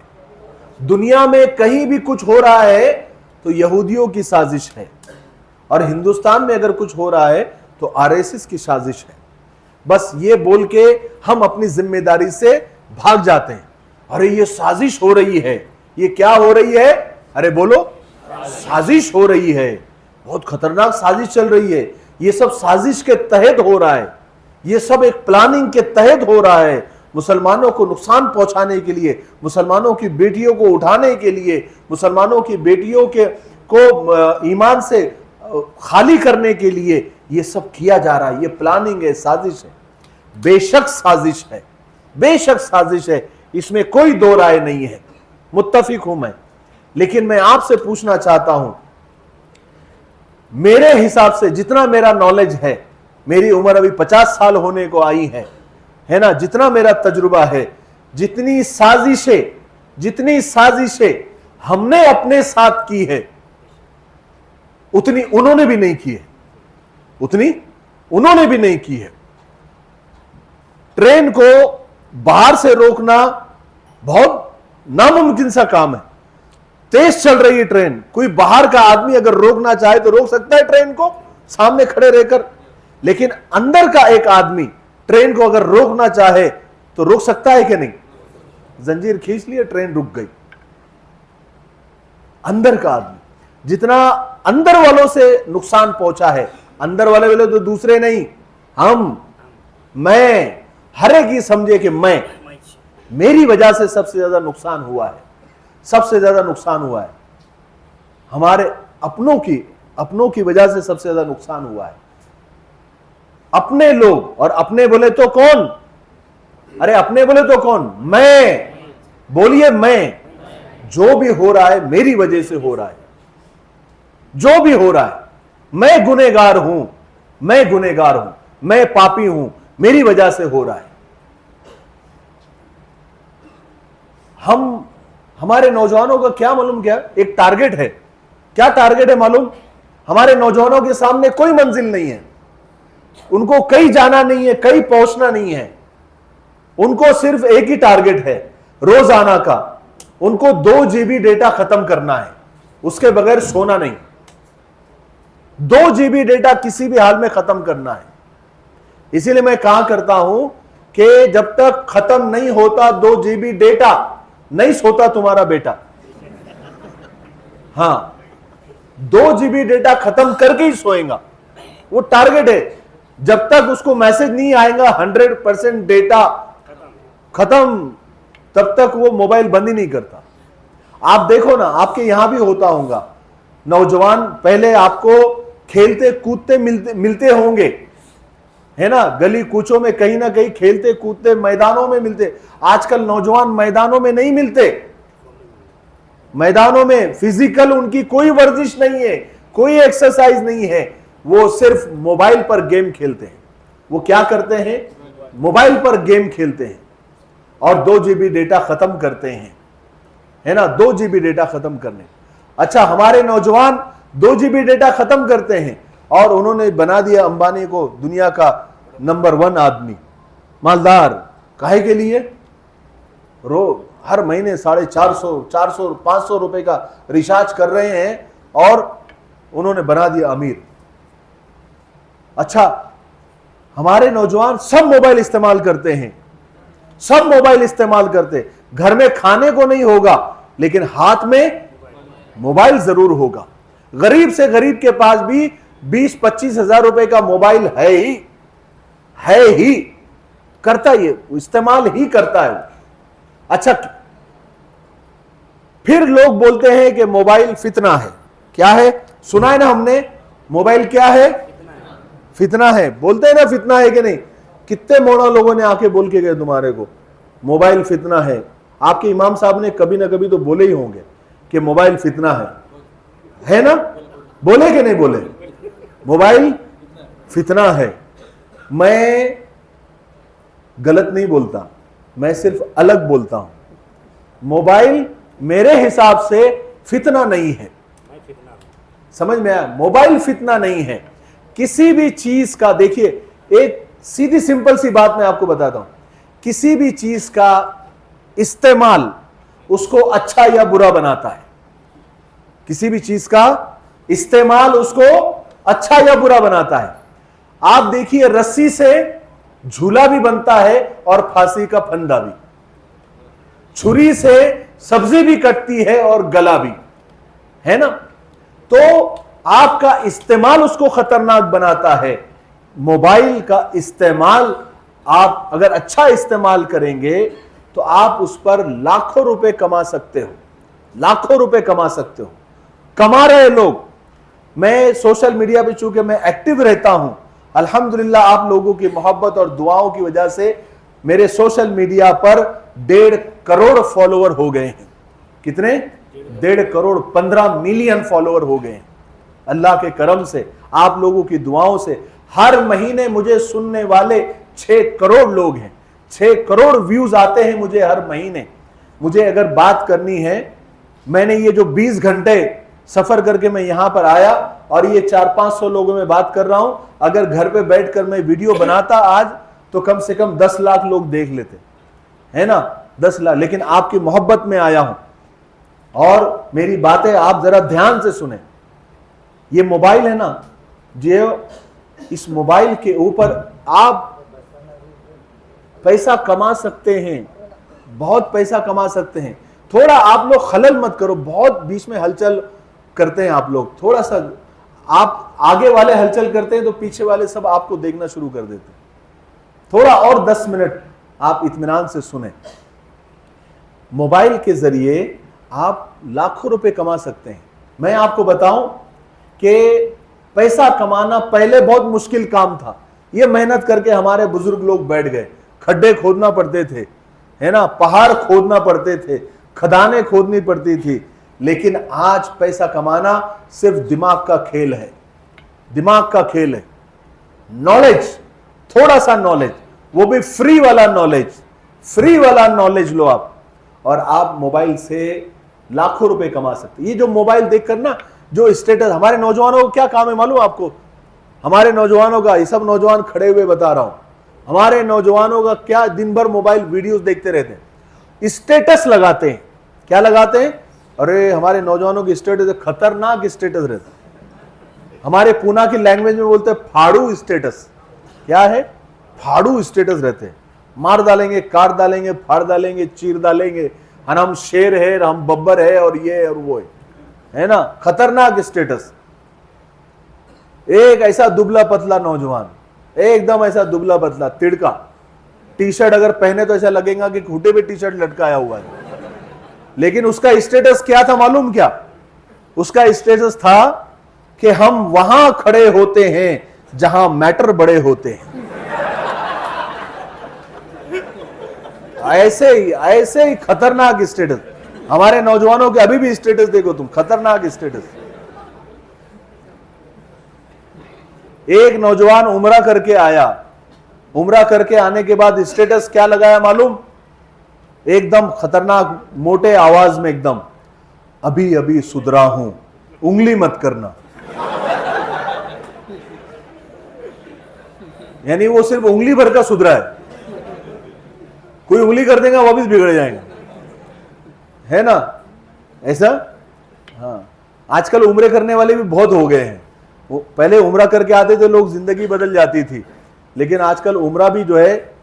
दुनिया में कहीं भी कुछ हो रहा है तो यहूदियों की साजिश है, और हिंदुस्तान में अगर कुछ हो रहा है तो RSS की साजिश है। बस ये बोल के हम अपनी जिम्मेदारी से भाग जाते हैं। अरे ये साजिश हो रही है, ये क्या हो रही है? अरे बोलो, साजिश हो रही है। बहुत खतरनाक साजिश चल रही है। ये सब साजिश के तहत हो रहा है, ये सब एक प्लानिंग के तहत हो रहा है। मुसलमानों को नुकसान पहुंचाने के लिए, मुसलमानों की बेटियों को उठाने के लिए, मुसलमानों की बेटियों को ईमान से खाली करने के लिए ये सब किया जा रहा है। ये प्लानिंग है, साजिश है, बेशक साजिश है, बेशक साजिश है, इसमें कोई दो राय नहीं है, मुत्तफिक हूं मैं। लेकिन मैं आपसे पूछना चाहता हूं, मेरे हिसाब से जितना मेरा नॉलेज है, मेरी उम्र अभी 50 साल होने को आई है ना, जितना मेरा तजुर्बा है, जितनी साजिशें हमने अपने साथ की है, उतनी उन्होंने भी नहीं की है, उतनी उन्होंने भी नहीं की है। ट्रेन को बाहर से रोकना बहुत नामुमकिन सा काम है। तेज चल रही है ट्रेन, कोई बाहर का आदमी अगर रोकना चाहे तो रोक सकता है ट्रेन को सामने खड़े रहकर, लेकिन अंदर का एक आदमी ट्रेन को अगर रोकना चाहे तो रोक सकता है कि नहीं? जंजीर खींच लिया, ट्रेन रुक गई। अंदर का आदमी, जितना अंदर वालों से नुकसान पहुंचा है, अंदर वाले तो दूसरे नहीं, मैं, हर एक ही समझे कि मेरी वजह से सबसे ज्यादा नुकसान हुआ है, सबसे ज्यादा नुकसान हुआ है, हमारे अपनों की वजह से सबसे ज्यादा नुकसान हुआ है। अपने लोग, और अपने बोले तो कौन? अरे अपने बोले तो कौन? मैं, बोलिए मैं। जो भी हो रहा है मेरी वजह से हो रहा है, जो भी हो रहा है, मैं गुनहगार हूं, मैं पापी हूं, मेरी वजह से हो रहा है। हमारे नौजवानों का क्या मालूम, क्या एक टारगेट है? क्या टारगेट है मालूम? हमारे नौजवानों के सामने कोई मंजिल नहीं है, उनको कहीं जाना नहीं है, कहीं पहुंचना नहीं है, उनको सिर्फ एक ही टारगेट है रोजाना का, उनको 2 GB डेटा खत्म करना है, उसके बगैर सोना नहीं। 2 GB डेटा किसी भी हाल में खत्म करना है। इसीलिए मैं कहा करता हूं कि जब तक खत्म नहीं होता 2 GB डेटा, नहीं सोता तुम्हारा बेटा। हां, 2 GB डेटा खत्म करके ही सोएगा, वो टारगेट है। जब तक उसको मैसेज नहीं आएगा 100% डेटा खत्म, तब तक वो मोबाइल बंद ही नहीं करता। आप देखो ना, आपके यहां भी होता होगा, नौजवान पहले आपको खेलते कूदते मिलते होंगे, है ना, गली कूचों में कहीं ना कहीं खेलते कूदते मैदानों में मिलते। आजकल नौजवान मैदानों में नहीं मिलते, मैदानों में फिजिकल उनकी कोई वर्जिश नहीं है, कोई एक्सरसाइज नहीं है, वो सिर्फ मोबाइल पर गेम खेलते हैं। वो क्या करते हैं? मोबाइल पर गेम खेलते हैं और 2 GB डेटा खत्म करते हैं, है ना, 2 GB डेटा खत्म करने। अच्छा, हमारे नौजवान 2 GB डेटा खत्म करते हैं और उन्होंने बना दिया अंबानी को दुनिया का नंबर 1 आदमी, मालदार। काहे के लिए? हर महीने 450, 500 रुपए का रिचार्ज कर रहे हैं और उन्होंने बना दिया अमीर। अच्छा, हमारे नौजवान सब मोबाइल इस्तेमाल करते हैं, सब मोबाइल इस्तेमाल करते। घर में खाने को नहीं होगा लेकिन हाथ में मोबाइल जरूर होगा। गरीब से गरीब के पास भी 20-25 हजार रुपए का मोबाइल है ही, करता ही, इस्तेमाल ही करता है। अच्छा, फिर लोग बोलते हैं कि मोबाइल फितना है। क्या है? सुना है ना हमने, मोबाइल क्या है? फितना है। बोलते हैं ना फितना है कि नहीं? कितने मोड़ा लोगों ने आके बोल के गए तुम्हारे को मोबाइल फितना है। आपके इमाम साहब ने कभी ना कभी तो बोले ही होंगे कि मोबाइल फितना है ना? बोले कि नहीं बोले? मोबाइल फितना है। मैं गलत नहीं बोलता, मैं सिर्फ अलग बोलता हूं। मोबाइल मेरे हिसाब से फितना नहीं है। समझ में आया? मोबाइल फितना नहीं है। किसी भी चीज का, देखिए एक सीधी सिंपल सी बात मैं आपको बताता हूं, किसी भी चीज का इस्तेमाल उसको अच्छा या बुरा बनाता है। किसी भी चीज का इस्तेमाल उसको अच्छा या बुरा बनाता है। आप देखिए, रस्सी से झूला भी बनता है और फांसी का फंदा भी, छुरी से सब्जी भी कटती है और गला भी, है ना। तो आपका इस्तेमाल उसको खतरनाक बनाता है। मोबाइल का इस्तेमाल आप अगर अच्छा इस्तेमाल करेंगे तो आप उस पर लाखों रुपए कमा सकते हो, लाखों रुपए कमा सकते हो। कमा रहे लोग। मैं सोशल मीडिया पे चूंकि मैं एक्टिव रहता हूं, अल्हम्दुलिल्लाह आप लोगों की मोहब्बत और दुआओं की वजह से मेरे सोशल मीडिया पर 1.5 करोड़ फॉलोवर हो गए हैं। कितने? 1.5 करोड़, 15 मिलियन फॉलोवर हो गए हैं अल्लाह के करम से, आप लोगों की दुआओं से। हर महीने मुझे सुनने वाले 6 करोड़ लोग हैं, 6 करोड़ व्यूज आते हैं मुझे हर महीने। मुझे अगर बात करनी है, मैंने ये जो 20 घंटे सफर करके मैं यहां पर आया और ये 400-500 लोगों में बात कर रहा हूं, अगर घर पे बैठकर मैं वीडियो बनाता आज तो कम से कम 10 लाख लोग देख लेते, है ना, 10 लाख। लेकिन आपकी मोहब्बत में आया हूं और मेरी बातें आप जरा ध्यान से सुने। ये मोबाइल है ना, जो इस मोबाइल के ऊपर आप पैसा कमा सकते हैं, बहुत पैसा कमा सकते हैं। थोड़ा आप लोग खलल मत करो, बहुत बीच में हलचल करते हैं आप लोग। थोड़ा सा आप आगे वाले हलचल करते हैं तो पीछे वाले सब आपको देखना शुरू कर देते हैं। थोड़ा और 10 मिनट आप इत्मीनान से सुने। मोबाइल के जरिए आप लाखों रुपए कमा सकते हैं। मैं आपको बताऊं कि पैसा कमाना पहले बहुत मुश्किल काम था। ये मेहनत करके हमारे बुजुर्ग लोग बैठ गए, खड्डे खोदना पड़ते थे, है ना, पहाड़ खोदना पड़ते थे, खदानें खोदनी पड़ती थी। लेकिन आज पैसा कमाना सिर्फ दिमाग का खेल है, दिमाग का खेल है। नॉलेज, थोड़ा सा नॉलेज, वो भी फ्री वाला नॉलेज, फ्री वाला नॉलेज लो आप, और आप मोबाइल से लाखों रुपए कमा सकते। ये जो मोबाइल देखकर ना जो स्टेटस, हमारे नौजवानों को क्या काम है मालूम आपको? हमारे नौजवानों का, ये सब नौजवान खड़े हुए बता रहा हूं, हमारे नौजवानों का क्या, दिन भर मोबाइल वीडियोस देखते रहते हैं, स्टेटस लगाते हैं। क्या लगाते हैं? अरे हमारे नौजवानों की स्टेटस खतरनाक स्टेटस रहता है। हमारे पूना की लैंग्वेज में बोलते हैं फाड़ू स्टेटस। क्या है? फाड़ू स्टेटस रहते हैं। मार डालेंगे, काट डालेंगे, फाड़ डालेंगे, चीर डालेंगे, हम शेर है, हम बब्बर है, और ये और वो है ना, खतरनाक स्टेटस। एक ऐसा दुबला पतला नौजवान, एकदम ऐसा दुबला पतला तिड़का, टी शर्ट अगर पहने तो ऐसा लगेगा कि खूटे पे टी शर्ट लटकाया हुआ है। लेकिन उसका स्टेटस क्या था मालूम? क्या उसका स्टेटस था कि हम वहां खड़े होते हैं जहां मैटर बड़े होते हैं। ऐसे ही खतरनाक स्टेटस। हमारे नौजवानों के अभी भी स्टेटस देखो तुम, खतरनाक स्टेटस। एक नौजवान उम्रा करके आया, उम्रा करके आने के बाद स्टेटस क्या लगाया मालूम? एकदम खतरनाक मोटे आवाज में, एकदम, अभी अभी सुधरा हूं, उंगली मत करना। यानी वो सिर्फ उंगली भर का सुधरा है, कोई उंगली कर देगा वापिस बिगड़ जाएगा, है ना ऐसा। हाँ, आजकल उम्रे करने वाले भी बहुत हो गए हैं। वो पहले उम्रा करके आते थे लोग, जिंदगी बदल जाती थी। लेकिन आजकल उम्रा भी जो है,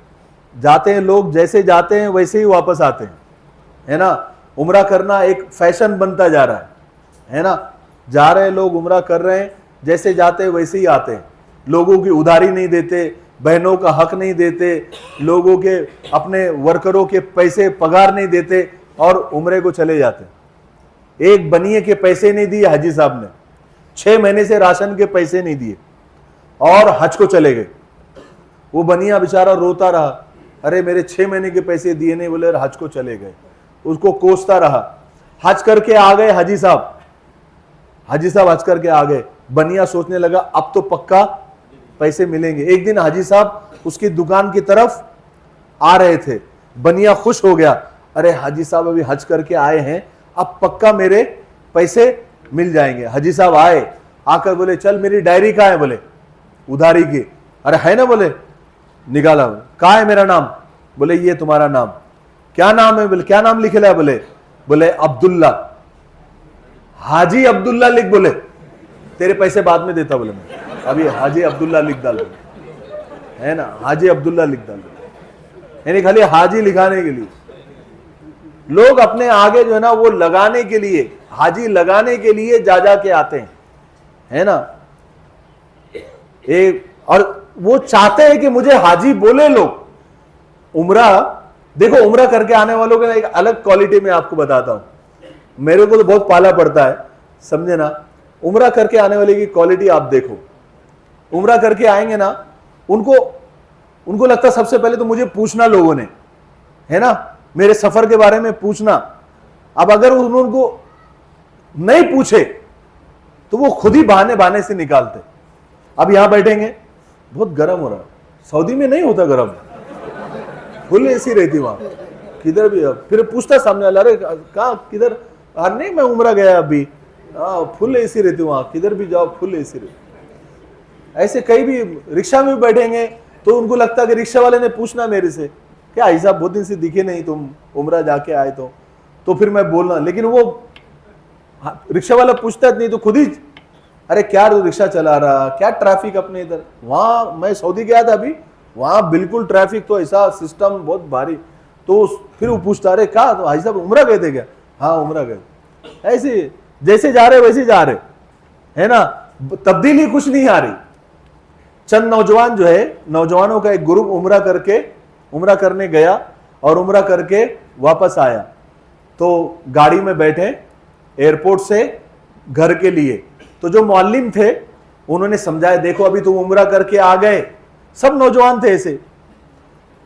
जाते हैं लोग, जैसे जाते हैं वैसे ही वापस आते हैं, है ना। उम्रा करना एक फैशन बनता जा रहा है ना। जा रहे हैं लोग, उम्रा कर रहे हैं, जैसे जाते हैं वैसे ही आते हैं। लोगों की उधारी नहीं देते, बहनों का हक नहीं देते, लोगों के, अपने वर्करों के पैसे पगार नहीं देते, और उम्रे को चले जाते हैं। एक बनिए के पैसे नहीं दिए हाजी साहब ने, 6 महीने से राशन के पैसे नहीं दिए, और हज को चले गए। वो बनिया बेचारा रोता रहा, अरे मेरे 6 महीने के पैसे दिए नहीं, बोले हज को चले गए। उसको कोसता रहा। हज करके आ गए हाजी साहब, हाजी साहब हज करके आ गए। बनिया सोचने लगा अब तो पक्का पैसे मिलेंगे। एक दिन हाजी साहब उसकी दुकान की तरफ आ रहे थे, बनिया खुश हो गया, अरे हाजी साहब अभी हज करके आए हैं, अब पक्का मेरे पैसे मिल जाएंगे। हाजी साहब आए, आकर बोले चल मेरी डायरी कहाँ है? बोले उधारी की। अरे है ना? बोले निकाला। कहाँ है मेरा नाम? बोले ये तुम्हारा नाम। क्या नाम है? बोले क्या नाम लिखेला है? बोले अब्दुल्ला। हाजी अब्दुल्ला लिख। बोले तेरे पैसे बाद में देता। बोले मैं अभी हाजी अब्दुल्ला लिख डाल, है ना, हाजी अब्दुल्ला लिख डाल, यानी खाली हाजी लिखाने के लिए। लोग अपने आगे जो है ना वो लगाने के लिए, हाजी लगाने के लिए जा जा के आते हैं, है ना। और वो चाहते हैं कि मुझे हाजी बोले लोग। उम्रा देखो, उम्रा करके आने वालों के एक अलग क्वालिटी में आपको बताता हूं, मेरे को तो बहुत पाला पड़ता है, समझे ना। उम्रा करके आने वाले की क्वालिटी आप देखो। उम्रा करके आएंगे ना, उनको लगता सबसे पहले तो मुझे पूछना लोगों ने, है ना, मेरे सफर के बारे में पूछना। अब अगर उनको नहीं पूछे तो वो खुद ही बहाने से निकालते। अब यहां बैठेंगे, बहुत गर्म हो रहा है, सऊदी में नहीं होता गर्म, फुल एसी रहती वहां, किधर भी। फिर पूछता सामने वाला, अरे कहा किधर, नहीं मैं उम्रा गया अभी, फुल एसी रहती वहां, किधर भी जाओ फुल एसी रहती। ऐसे कई भी रिक्शा में भी बैठेंगे तो उनको लगता है कि रिक्शा वाले ने पूछना मेरे से, क्या ऐसा बहुत दिन से दिखे नहीं तुम, उम्रा जाके आए तो फिर मैं बोलना। लेकिन वो रिक्शा वाला पूछता नहीं तो खुद ही, अरे क्या रिक्शा चला रहा, क्या ट्रैफिक अपने इधर। वहां मैं सऊदी गया था अभी, वहां बिल्कुल ट्रैफिक, तो ऐसा सिस्टम बहुत भारी। तो फिर वो पूछता, अरे क्या तो भाई साहब उम्रा गए थे क्या? हाँ उम्रा गए। ऐसे जैसे जा रहे वैसे जा रहे, है ना, तब्दीली कुछ नहीं आ रही। चंद नौजवान जो है, नौजवानों का एक ग्रुप उम्रा करने गया और उम्रा करके वापस आया। तो गाड़ी में बैठे एयरपोर्ट से घर के लिए, तो जो मौल्लिम थे उन्होंने समझाया, देखो अभी तुम उम्रा करके आ गए, सब नौजवान थे ऐसे,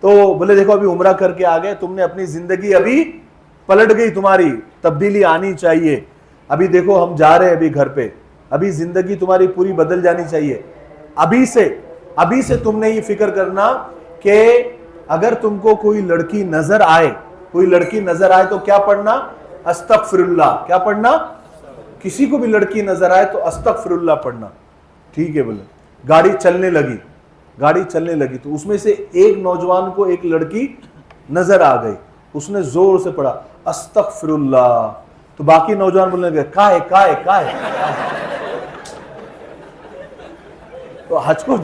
तो बोले देखो अभी उम्रा करके आ गए, तुमने अपनी जिंदगी अभी पलट गई, तुम्हारी तब्दीली आनी चाहिए। अभी देखो हम जा रहे हैं अभी घर पे, अभी जिंदगी तुम्हारी पूरी बदल जानी चाहिए। अभी से तुमने ये फिक्र करना कि अगर तुमको कोई लड़की नजर आए तो क्या पढ़ना, अस्तगफिरुल्लाह। क्या पढ़ना? किसी को भी लड़की नजर आए तो अस्तगफिरुल्लाह पढ़ना, ठीक है। बोले गाड़ी चलने लगी तो उसमें से एक नौजवान को एक लड़की नजर आ गई, उसने जोर से पढ़ा अस्तगफिरुल्लाह, तो बाकी नौजवान बोलने लगे का है। तो हज को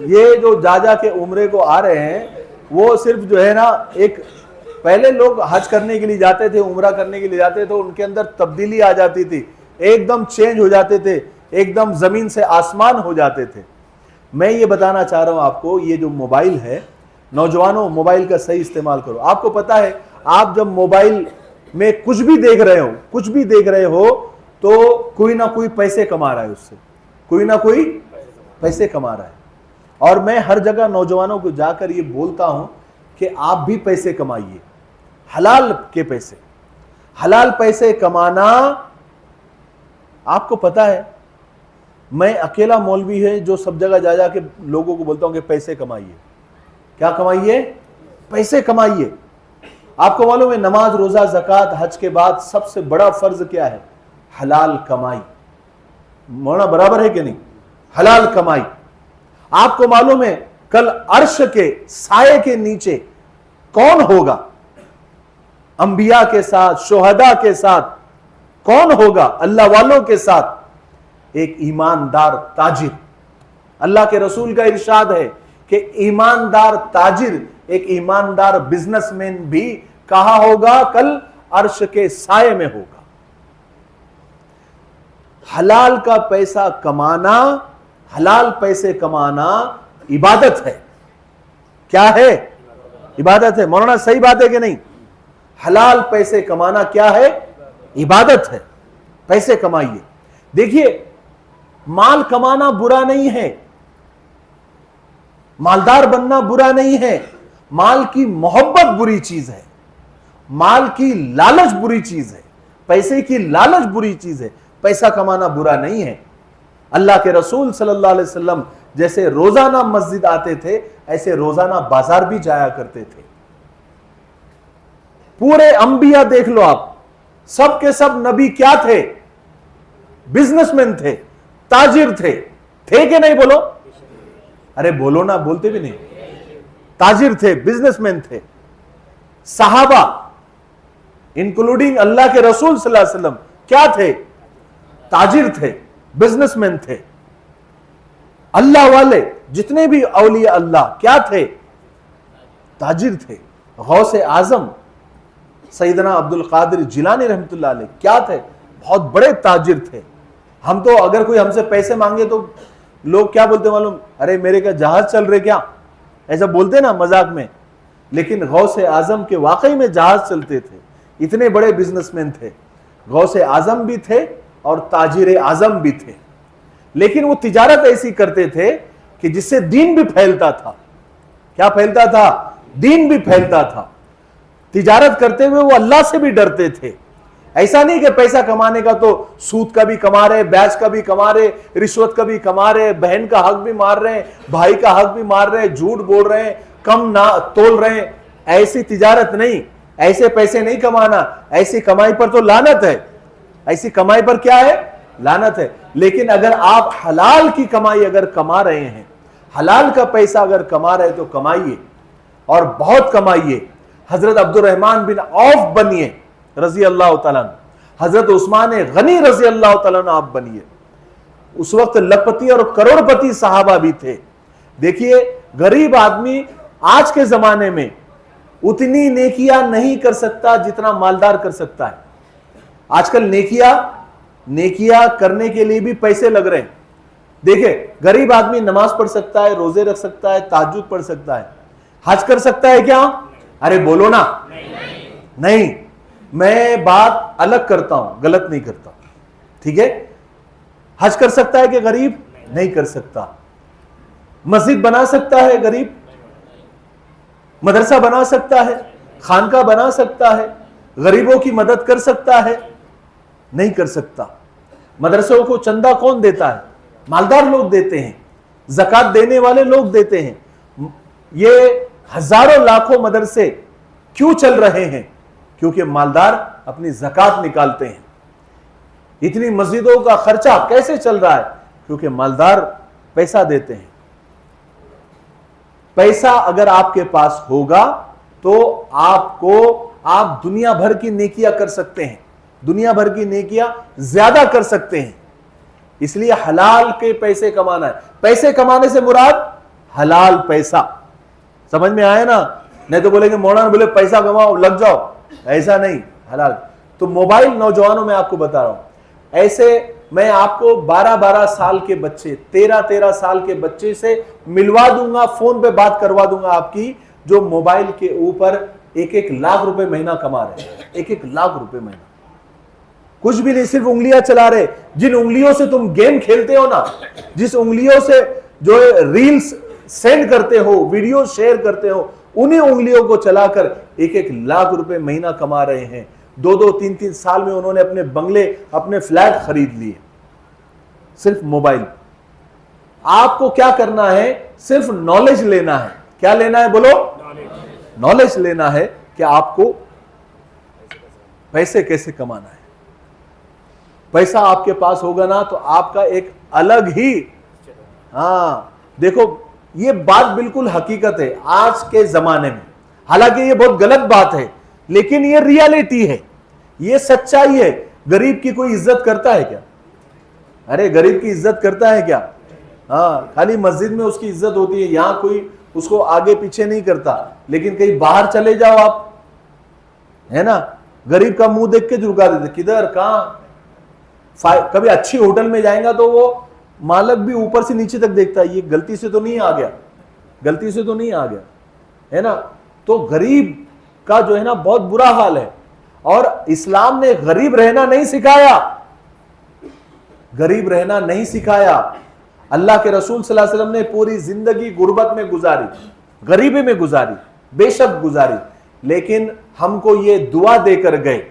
ये जो जा के उम्रे को आ रहे हैं, वो सिर्फ जो है ना, एक पहले लोग हज करने के लिए जाते थे, उम्रा करने के लिए जाते थे, तो उनके अंदर तब्दीली आ जाती थी, एकदम चेंज हो जाते थे, एकदम जमीन से आसमान हो जाते थे। मैं ये बताना चाह रहा हूं आपको, ये जो मोबाइल है, नौजवानों मोबाइल का सही इस्तेमाल करो। आपको पता है, आप जब मोबाइल में कुछ भी देख रहे हो तो कोई ना कोई पैसे कमा रहा है उससे, कोई ना कोई पैसे कमा रहा है। और मैं हर जगह नौजवानों को जाकर ये बोलता हूं कि आप भी पैसे कमाइए, हलाल के पैसे। हलाल पैसे कमाना, आपको पता है, मैं अकेला मौलवी है जो सब जगह जा जा के लोगों को बोलता हूं कि पैसे कमाइए। क्या कमाइए? पैसे कमाइए। आपको मालूम है, नमाज, रोजा, ज़कात, हज के बाद सबसे बड़ा फर्ज क्या है? हलाल कमाई। मौना बराबर है कि नहीं? हलाल कमाई। आपको मालूम है, कल अर्श के साये के नीचे कौन होगा? अंबिया के साथ, शुहदा के साथ कौन होगा? अल्लाह वालों के साथ एक ईमानदार ताजिर। अल्लाह के रसूल का इरशाद है कि ईमानदार ताजिर, एक ईमानदार बिजनेसमैन भी कहां होगा? कल अर्श के साये में होगा। हलाल का पैसा कमाना, हलाल पैसे कमाना इबादत है। क्या है? इबादत है। मौलाना सही बात है कि नहीं? हलाल पैसे कमाना क्या है? इबादत है। पैसे कमाइए। देखिए, माल कमाना बुरा नहीं है, मालदार बनना बुरा नहीं है, माल की मोहब्बत बुरी चीज है, माल की लालच बुरी चीज है, पैसे की लालच बुरी चीज है। पैसा कमाना बुरा नहीं है। अल्लाह के रसूल सल्लल्लाहु अलैहि वसल्लम जैसे रोजाना मस्जिद आते थे, ऐसे रोजाना बाजार भी जाया करते थे। पूरे अंबिया देख लो आप, सब के सब नबी क्या थे? बिजनेसमैन थे, ताजिर थे कि नहीं? बोलो, अरे बोलो ना, बोलते भी नहीं। ताजिर थे, बिजनेसमैन थे। सहाबा इंक्लूडिंग अल्लाह के रसूल सल्लल्लाहु अलैहि वसल्लम क्या थे? ताजिर थे, बिजनेसमैन थे। अल्लाह वाले जितने भी औलिया अल्लाह क्या थे? ताजिर थे। गौसे आजम सैयदना अब्दुल कादिर जिलानी रहमतुल्लाह अलैह क्या थे? बहुत बड़े ताजिर थे। हम तो अगर कोई हमसे पैसे मांगे तो लोग क्या बोलते मालूम? अरे मेरे क्या जहाज चल रहे क्या, ऐसा बोलते ना मजाक में। लेकिन गौसे आजम के वाकई में जहाज चलते थे, इतने बड़े बिजनेसमैन थे, गौसे आजम भी थे और ताजिर आजम भी थे। लेकिन वो तिजारत ऐसी करते थे कि जिससे दीन भी फैलता था। क्या फैलता था? दीन भी फैलता था। तिजारत करते हुए वो अल्लाह से भी डरते थे। ऐसा नहीं कि पैसा कमाने का तो सूद का भी कमा रहे, ब्याज का भी कमा रहे, रिश्वत का भी कमा रहे, बहन का हक भी मार रहे हैं, भाई का हक भी मार रहे हैं, झूठ बोल रहे हैं, कम ना तोल रहे हैं। ऐसी तिजारत नहीं, ऐसे पैसे नहीं कमाना। ऐसी कमाई पर तो लानत है, ऐसी कमाई पर क्या है? लानत है। लेकिन अगर आप हलाल की कमाई अगर कमा रहे हैं, हलाल का पैसा अगर कमा रहे तो कमाइए और बहुत कमाइए। हजरत अब्दुल रहमान बिन औफ बनिए रजी अल्लाह तआला, हजरत उस्मान गनी रजी अल्लाह तआला आप बनिए। उस वक्त लखपति और करोड़पति सहाबा भी थे। देखिए, गरीब आदमी आज के जमाने में उतनी नेकियां नहीं कर सकता जितना मालदार कर सकता है। आजकल नेकियां करने के लिए भी पैसे लग रहे हैं। देखिए, गरीब आदमी नमाज पढ़ सकता है, रोजे रख सकता है, तहज्जुद पढ़ सकता है, हज कर सकता है क्या? अरे बोलो ना। नहीं, मैं बात अलग करता हूं, गलत नहीं करता, ठीक है? हज कर सकता है कि गरीब? नहीं कर सकता। मस्जिद बना सकता है गरीब? मदरसा बना सकता है, खानका बना सकता है, गरीबों की मदद कर सकता है? नहीं कर सकता। मदरसों को चंदा कौन देता है? मालदार लोग देते हैं, ज़कात देने वाले लोग देते हैं। ये हजारों लाखों मदरसे क्यों चल रहे हैं? क्योंकि मालदार अपनी ज़कात निकालते हैं। इतनी मस्जिदों का खर्चा कैसे चल रहा है? क्योंकि मालदार पैसा देते हैं। पैसा अगर आपके पास होगा तो आप दुनिया भर की नेकियां कर सकते हैं, दुनिया भर की नेकियां ज्यादा कर सकते हैं। इसलिए हलाल के पैसे कमाना है। पैसे कमाने से मुराद हलाल पैसा। समझ में आया ना? नहीं तो बोलेंगे मौलाना बोले पैसा कमाओ लग जाओ, ऐसा नहीं। हलाल तो मोबाइल नौजवानों में आपको बता रहा हूं, ऐसे मैं आपको 12-12 साल के बच्चे, 13-13 साल के बच्चे से मिलवा दूंगा, फोन पे बात करवा दूंगा आपकी, जो मोबाइल के ऊपर 1-1 लाख रुपए महीना कमा रहे हैं। 1-1 लाख रुपए महीना, कुछ भी नहीं, सिर्फ उंगलियां चला रहे। जिन उंगलियों से तुम गेम खेलते हो ना, जिस उंगलियों से जो रील्स सेंड करते हो, वीडियो शेयर करते हो, उन्हीं उंगलियों को चलाकर 1-1 लाख रुपए महीना कमा रहे हैं। 2-2, 3-3 साल में उन्होंने अपने बंगले, अपने फ्लैट खरीद लिए, सिर्फ मोबाइल। आपको क्या करना है? सिर्फ नॉलेज लेना है। क्या लेना है बोलो? नॉलेज लेना है कि आपको पैसे कैसे कमाना है। पैसा आपके पास होगा ना तो आपका एक अलग ही, देखो ये बात बिल्कुल हकीकत है आज के जमाने में। हालांकि ये बहुत गलत बात है, लेकिन ये रियलिटी है, ये सच्चाई है। गरीब की कोई इज्जत करता है क्या? अरे गरीब की इज्जत करता है क्या? खाली मस्जिद में उसकी इज्जत होती है, यहां कोई उसको आगे पीछे नहीं करता। लेकिन कहीं बाहर चले जाओ आप, है ना, गरीब का मुंह देख के झुका देते, किधर कहां। कभी अच्छी होटल में जाएगा तो वो मालक भी ऊपर से नीचे तक देखता है, ये गलती से तो नहीं आ गया, गलती से तो नहीं आ गया, है ना। तो गरीब का जो है ना बहुत बुरा हाल है। और इस्लाम ने गरीब रहना नहीं सिखाया, गरीब रहना नहीं सिखाया। अल्लाह के रसूल सल्लल्लाहु अलैहि वसल्लम ने पूरी जिंदगी गुर्बत में गुजारी, गरीबी में गुजारी, बेशक गुजारी, लेकिन हमको ये दुआ देकर गए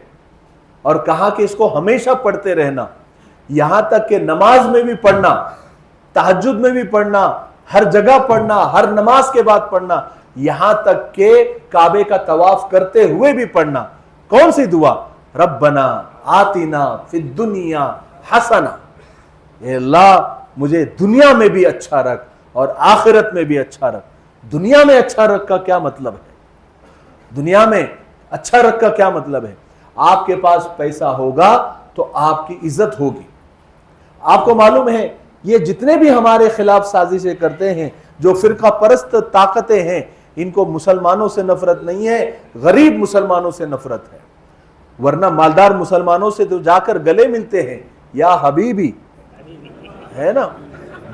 और कहा कि इसको हमेशा पढ़ते रहना। यहां तक कि नमाज में भी पढ़ना, तहज्जुद में भी पढ़ना, हर जगह पढ़ना, हर नमाज के बाद पढ़ना, यहां तक के काबे का तवाफ करते हुए भी पढ़ना। कौन सी दुआ? रब्बना आतिना फिद दुनिया हसना, अल्लाह मुझे दुनिया में भी अच्छा रख और आखिरत में भी अच्छा रख। दुनिया में अच्छा रख का क्या मतलब है? दुनिया में अच्छा रख का क्या मतलब है? आपके पास पैसा होगा तो आपकी इज्जत होगी। आपको मालूम है ये जितने भी हमारे खिलाफ साजिशें करते हैं, जो फिरका परस्त ताकतें हैं, इनको मुसलमानों से नफरत नहीं है, गरीब मुसलमानों से नफरत है। वरना मालदार मुसलमानों से तो जाकर गले मिलते हैं, या हबीबी, है ना,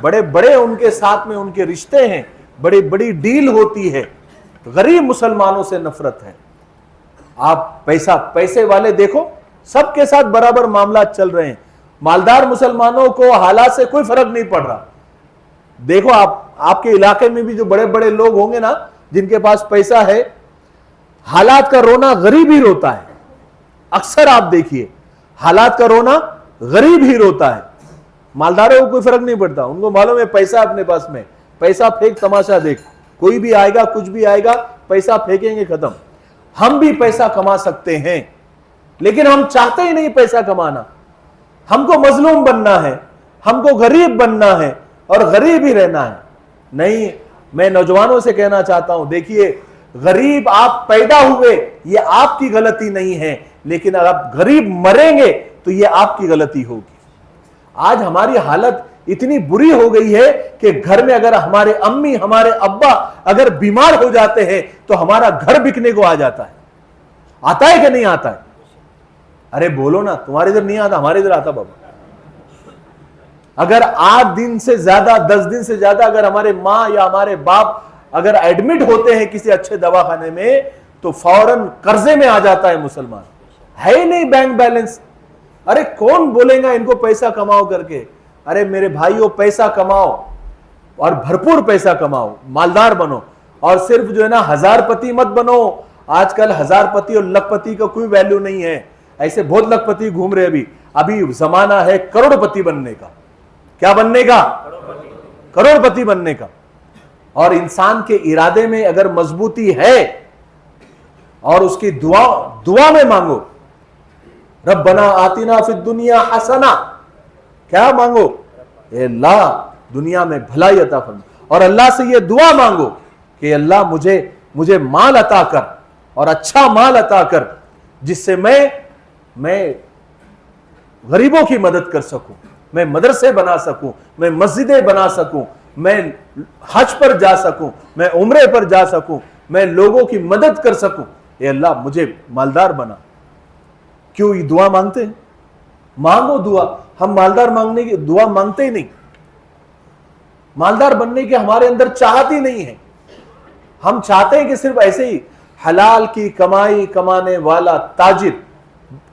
बड़े बड़े उनके साथ में उनके रिश्ते हैं, बड़ी बड़ी डील होती है। गरीब मुसलमानों से नफरत है। आप पैसे वाले देखो, सबके साथ बराबर मामला चल रहे हैं। मालदार मुसलमानों को हालात से कोई फर्क नहीं पड़ रहा। देखो आपके इलाके में भी जो बड़े बड़े लोग होंगे ना, जिनके पास पैसा है, हालात का रोना गरीब ही रोता है। अक्सर आप देखिए, हालात का रोना गरीब ही रोता है। मालदारों को कोई फर्क नहीं पड़ता, उनको मालूम है पैसा अपने पास में, पैसा फेंक तमाशा देख, कोई भी आएगा कुछ भी आएगा, पैसा फेंकेंगे खत्म। हम भी पैसा कमा सकते हैं, लेकिन हम चाहते ही नहीं पैसा कमाना। हमको मजलूम बनना है, हमको गरीब बनना है और गरीब ही रहना है। नहीं, मैं नौजवानों से कहना चाहता हूं, देखिए गरीब आप पैदा हुए ये आपकी गलती नहीं है, लेकिन अगर आप गरीब मरेंगे तो ये आपकी गलती होगी। आज हमारी हालत इतनी बुरी हो गई है कि घर में अगर हमारे अम्मी हमारे अब्बा अगर बीमार हो जाते हैं तो हमारा घर बिकने को आ जाता है। आता है कि नहीं आता है? अरे बोलो ना, तुम्हारे इधर नहीं आता, हमारे इधर आता बाबा। अगर 8 दिन से ज्यादा 10 दिन से ज्यादा अगर हमारे माँ या हमारे बाप अगर एडमिट होते हैं किसी अच्छे दवाखाने में तो फौरन कर्जे में आ जाता है मुसलमान। है ही नहीं बैंक बैलेंस। अरे कौन बोलेगा इनको पैसा कमाओ करके? अरे मेरे भाइयों, पैसा कमाओ और भरपूर पैसा कमाओ, मालदार बनो, और सिर्फ जो है ना हजारपति मत बनो। आजकल हजारपति और लखपति का कोई वैल्यू नहीं है। ऐसे बहुत लखपति घूम रहे अभी जमाना है करोड़पति बनने का। क्या बनने का? करोड़पति बनने का। और इंसान के इरादे में अगर मजबूती है और उसकी दुआ में मांगो, रब्बना आतिना फिद दुनिया हसना, क्या मांगो? अल्लाह दुनिया में भलाई अता फरमा, और अल्लाह से ये दुआ मांगो कि अल्लाह मुझे माल अता कर, और अच्छा माल अता कर, जिससे मैं गरीबों की मदद कर सकूं, मैं मदरसे बना सकूं, मैं मस्जिदें बना सकूं, मैं हज पर जा सकूं, मैं उम्रे पर जा सकूं, मैं लोगों की मदद कर सकूं। ए अल्लाह मुझे मालदार बना। क्यों ये दुआ मांगते हैं? मांगो दुआ। हम मालदार मांगने की दुआ मांगते ही नहीं। मालदार बनने की हमारे अंदर चाहत ही नहीं है। हम चाहते हैं कि सिर्फ ऐसे ही हलाल की कमाई कमाने वाला ताजिर।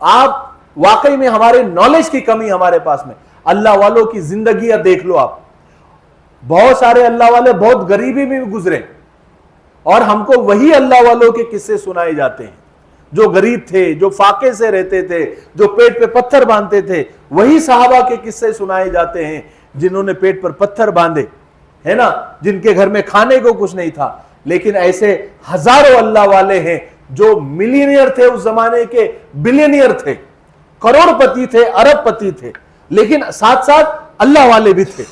आप वाकई में हमारे नॉलेज की कमी हमारे पास में। अल्लाह वालों की जिंदगी देख लो आप, बहुत सारे अल्लाह वाले बहुत गरीबी में गुजरे, और हमको वही अल्लाह वालों के किस्से सुनाए जाते हैं जो गरीब थे, जो फाके से रहते थे, जो पेट पे पत्थर बांधते थे। वही साहबा के किस्से सुनाए जाते हैं जिन्होंने पेट पर पत्थर बांधे, है ना, जिनके घर में खाने को कुछ नहीं था। लेकिन ऐसे हजारों अल्लाह वाले हैं जो मिलियनियर थे, उस जमाने के बिलियनियर थे, करोड़पति थे, अरबपति थे, लेकिन साथ साथ अल्लाह वाले भी थे,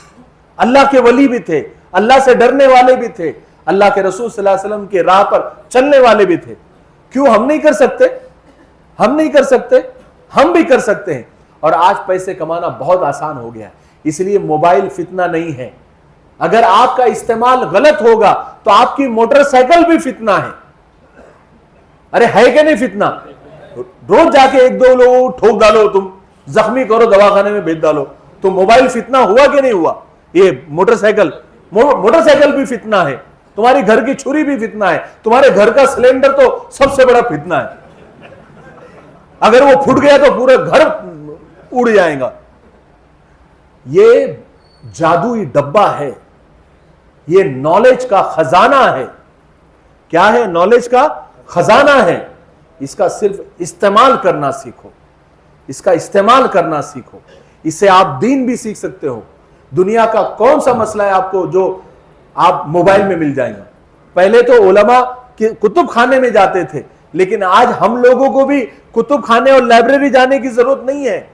अल्लाह के वली भी थे, अल्लाह से डरने वाले भी थे, अल्लाह के रसूल सल्लल्लाहु अलैहि वसल्लम के राह पर चलने वाले भी थे। क्यों हम नहीं कर सकते? हम नहीं कर सकते? हम भी कर सकते हैं। और आज पैसे कमाना बहुत आसान हो गया है। इसलिए मोबाइल फितना नहीं है। अगर आपका इस्तेमाल गलत होगा तो आपकी मोटरसाइकिल भी फितना है। अरे है कि नहीं फितना? रोज जाके 1-2 लोगों ठोक डालो, तुम जख्मी करो, दवाखाने में भेज डालो, तो मोबाइल फितना हुआ कि नहीं हुआ? ये मोटरसाइकिल भी फितना है, तुम्हारी घर की छुरी भी फितना है, तुम्हारे घर का सिलेंडर तो सबसे बड़ा फितना है। अगर वो फूट गया तो पूरा घर उड़ जाएगा। ये जादुई डब्बा है, ये नॉलेज का खजाना है। क्या है? नॉलेज का खजाना है। इसका सिर्फ इस्तेमाल करना सीखो, इसका इस्तेमाल करना सीखो। इससे आप दीन भी सीख सकते हो। दुनिया का कौन सा मसला है आपको जो आप मोबाइल में मिल जाएगा? पहले तो उलमा के कुतुब खाने में जाते थे, लेकिन आज हम लोगों को भी कुतुब खाने और लाइब्रेरी जाने की जरूरत नहीं है।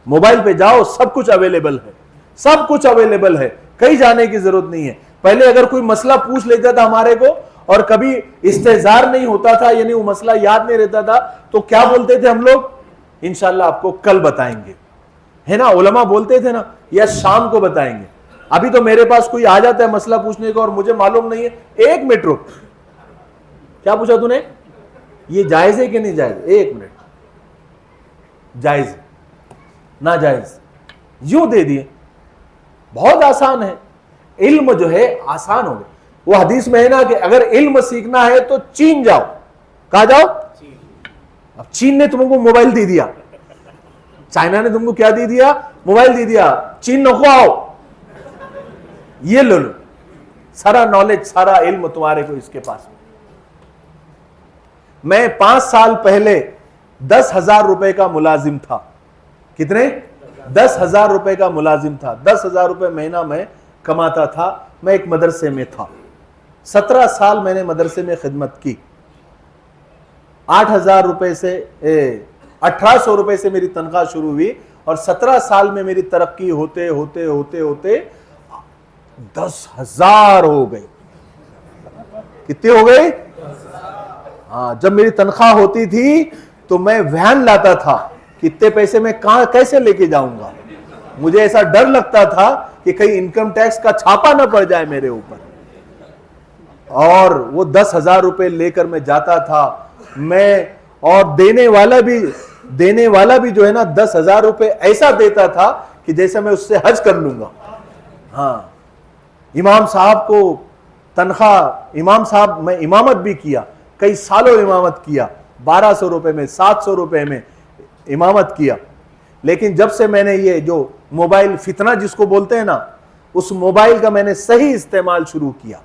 मोबाइल पे जाओ, सब कुछ अवेलेबल है, सब कुछ अवेलेबल है, कहीं जाने की जरूरत नहीं है। पहले अगर कोई मसला पूछ लेता था हमारे को और कभी इस्तेजार नहीं होता था, यानी वो मसला याद नहीं रहता था, तो क्या बोलते थे हम लोग? इंशाल्लाह आपको कल बताएंगे, है ना। उलमा बोलते थे ना, या शाम को बताएंगे। अभी तो मेरे पास कोई आ जाता है मसला पूछने को और मुझे मालूम नहीं है, 1 मिनट रुक, क्या पूछा तूने? ये जायज है कि नहीं जायज? 1 मिनट, जायज, ना जायज, यूं दे दिए। बहुत आसान है, इल्म जो है आसान हो गया। वो हदीस में है ना कि अगर इल्म सीखना है तो चीन जाओ। कहा जाओ? अब चीन ने तुमको मोबाइल दे दिया, चाइना ने तुमको क्या दे दिया? मोबाइल दे दिया। चीन नको आओ, ये लो लो, सारा नॉलेज, सारा इल्म तुम्हारे को इसके पास। मैं 5 साल पहले 10,000 रुपए का मुलाजिम था। कितने? 10,000 रुपए का मुलाजिम था। 10,000 रुपए महीना में कमाता था। मैं एक मदरसे में था। 17 साल मैंने मदरसे में खिदमत की। 8,000 रुपए से 1,800 रुपए से मेरी तनख्वाह शुरू हुई और 17 साल में मेरी तरक्की होते होते होते होते 10,000 हो गई। कितनी हो गई? हाँ, जब मेरी तनख्वाह होती थी तो मैं वैन लाता था। कितने पैसे मैं कहां कैसे लेके जाऊंगा? मुझे ऐसा डर लगता था कि कहीं इनकम टैक्स का छापा ना पड़ जाए मेरे ऊपर। और वो 10,000 रुपए लेकर मैं जाता था। मैं और देने वाला भी जो है ना 10,000 रुपए ऐसा देता था कि जैसे मैं उससे हज कर लूंगा। हाँ, इमाम साहब को तनख्वाह, इमाम साहब, मैं इमामत भी किया, कई सालों इमामत किया, 1,200 रुपए में, 700 रुपए में इमामत किया। लेकिन जब से मैंने ये जो मोबाइल फितना जिसको बोलते हैं ना, उस मोबाइल का मैंने सही इस्तेमाल शुरू किया।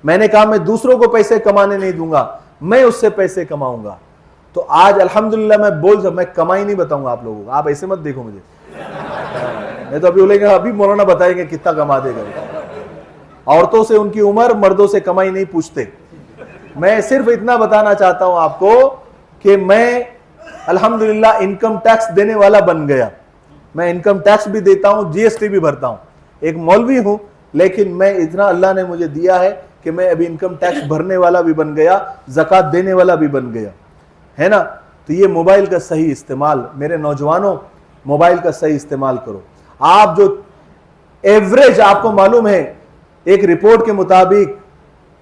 मैंने कहा मैं दूसरों को पैसे कमाने नहीं दूंगा, मैं उससे पैसे कमाऊंगा। तो आज अल्हम्दुलिल्लाह मैं कमाई नहीं बताऊंगा आप लोगों को, आप ऐसे मत देखो मुझे। मैं तो अभी बोलेंगे, अभी मौलाना बताएंगे कितना कमा देगा। औरतों से उनकी उम्र, मर्दों से कमाई नहीं पूछते। मैं सिर्फ इतना बताना चाहता हूं आपको कि मैं अल्हम्दुलिल्लाह इनकम टैक्स देने वाला बन गया। मैं इनकम टैक्स भी देता हूं, जीएसटी भी भरता हूं। एक मौलवी हूं, लेकिन मैं इतना अल्लाह ने मुझे दिया है कि मैं अभी इनकम टैक्स भरने वाला भी बन गया, ज़कात देने वाला भी बन गया, है ना। तो ये मोबाइल का सही इस्तेमाल, मेरे नौजवानों, मोबाइल का सही इस्तेमाल करो। आप जो एवरेज, आपको मालूम है एक रिपोर्ट के मुताबिक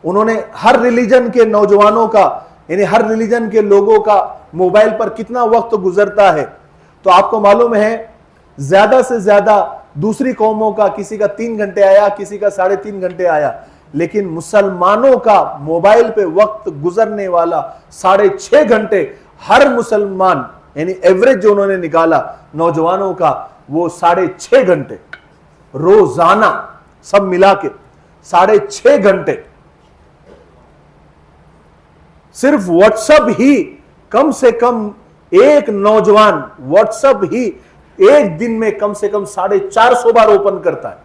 उन्होंने हर रिलीजन के नौजवानों का, यानी हर रिलीजन के लोगों का मोबाइल पर कितना वक्त गुजरता है। तो आपको मालूम है ज्यादा से ज्यादा दूसरी कौमों का, किसी का 3 घंटे आया, किसी का 3.5 घंटे आया, लेकिन मुसलमानों का मोबाइल पे वक्त गुजरने वाला 6.5 घंटे हर मुसलमान, यानी एवरेज जो उन्होंने निकाला नौजवानों का, वो 6.5 घंटे रोजाना, सब मिला के 6.5 घंटे सिर्फ व्हाट्सएप ही। कम से कम एक नौजवान व्हाट्सएप ही एक दिन में कम से कम 450 बार ओपन करता है।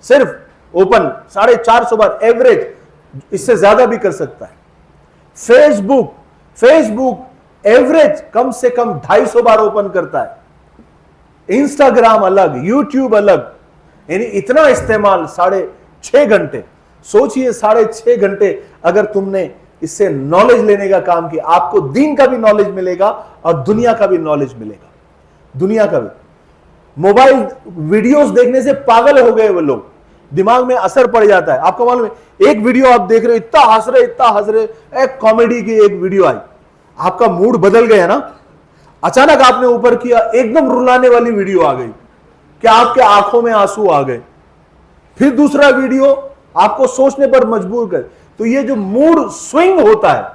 सिर्फ ओपन 450 बार एवरेज, इससे ज्यादा भी कर सकता है। फेसबुक एवरेज कम से कम 250 बार ओपन करता है। इंस्टाग्राम अलग, यूट्यूब अलग, यानी इतना इस्तेमाल 6.5 घंटे। सोचिए 6.5 घंटे अगर तुमने इससे नॉलेज लेने का काम किया, आपको दीन का भी नॉलेज मिलेगा और दुनिया का भी नॉलेज मिलेगा। दुनिया का भी। मोबाइल वीडियोस देखने से पागल हो गए वो लोग, दिमाग में असर पड़ जाता है। आपको मालूम है, एक वीडियो आप देख रहे हो, इतना हंस रहे, एक कॉमेडी की एक वीडियो आई, आपका मूड बदल गया ना। अचानक आपने ऊपर किया, एकदम रुलाने वाली वीडियो आ गई, क्या आपके आंखों में आंसू आ गए। फिर दूसरा वीडियो आपको सोचने पर मजबूर कर। तो ये जो मूड स्विंग होता है,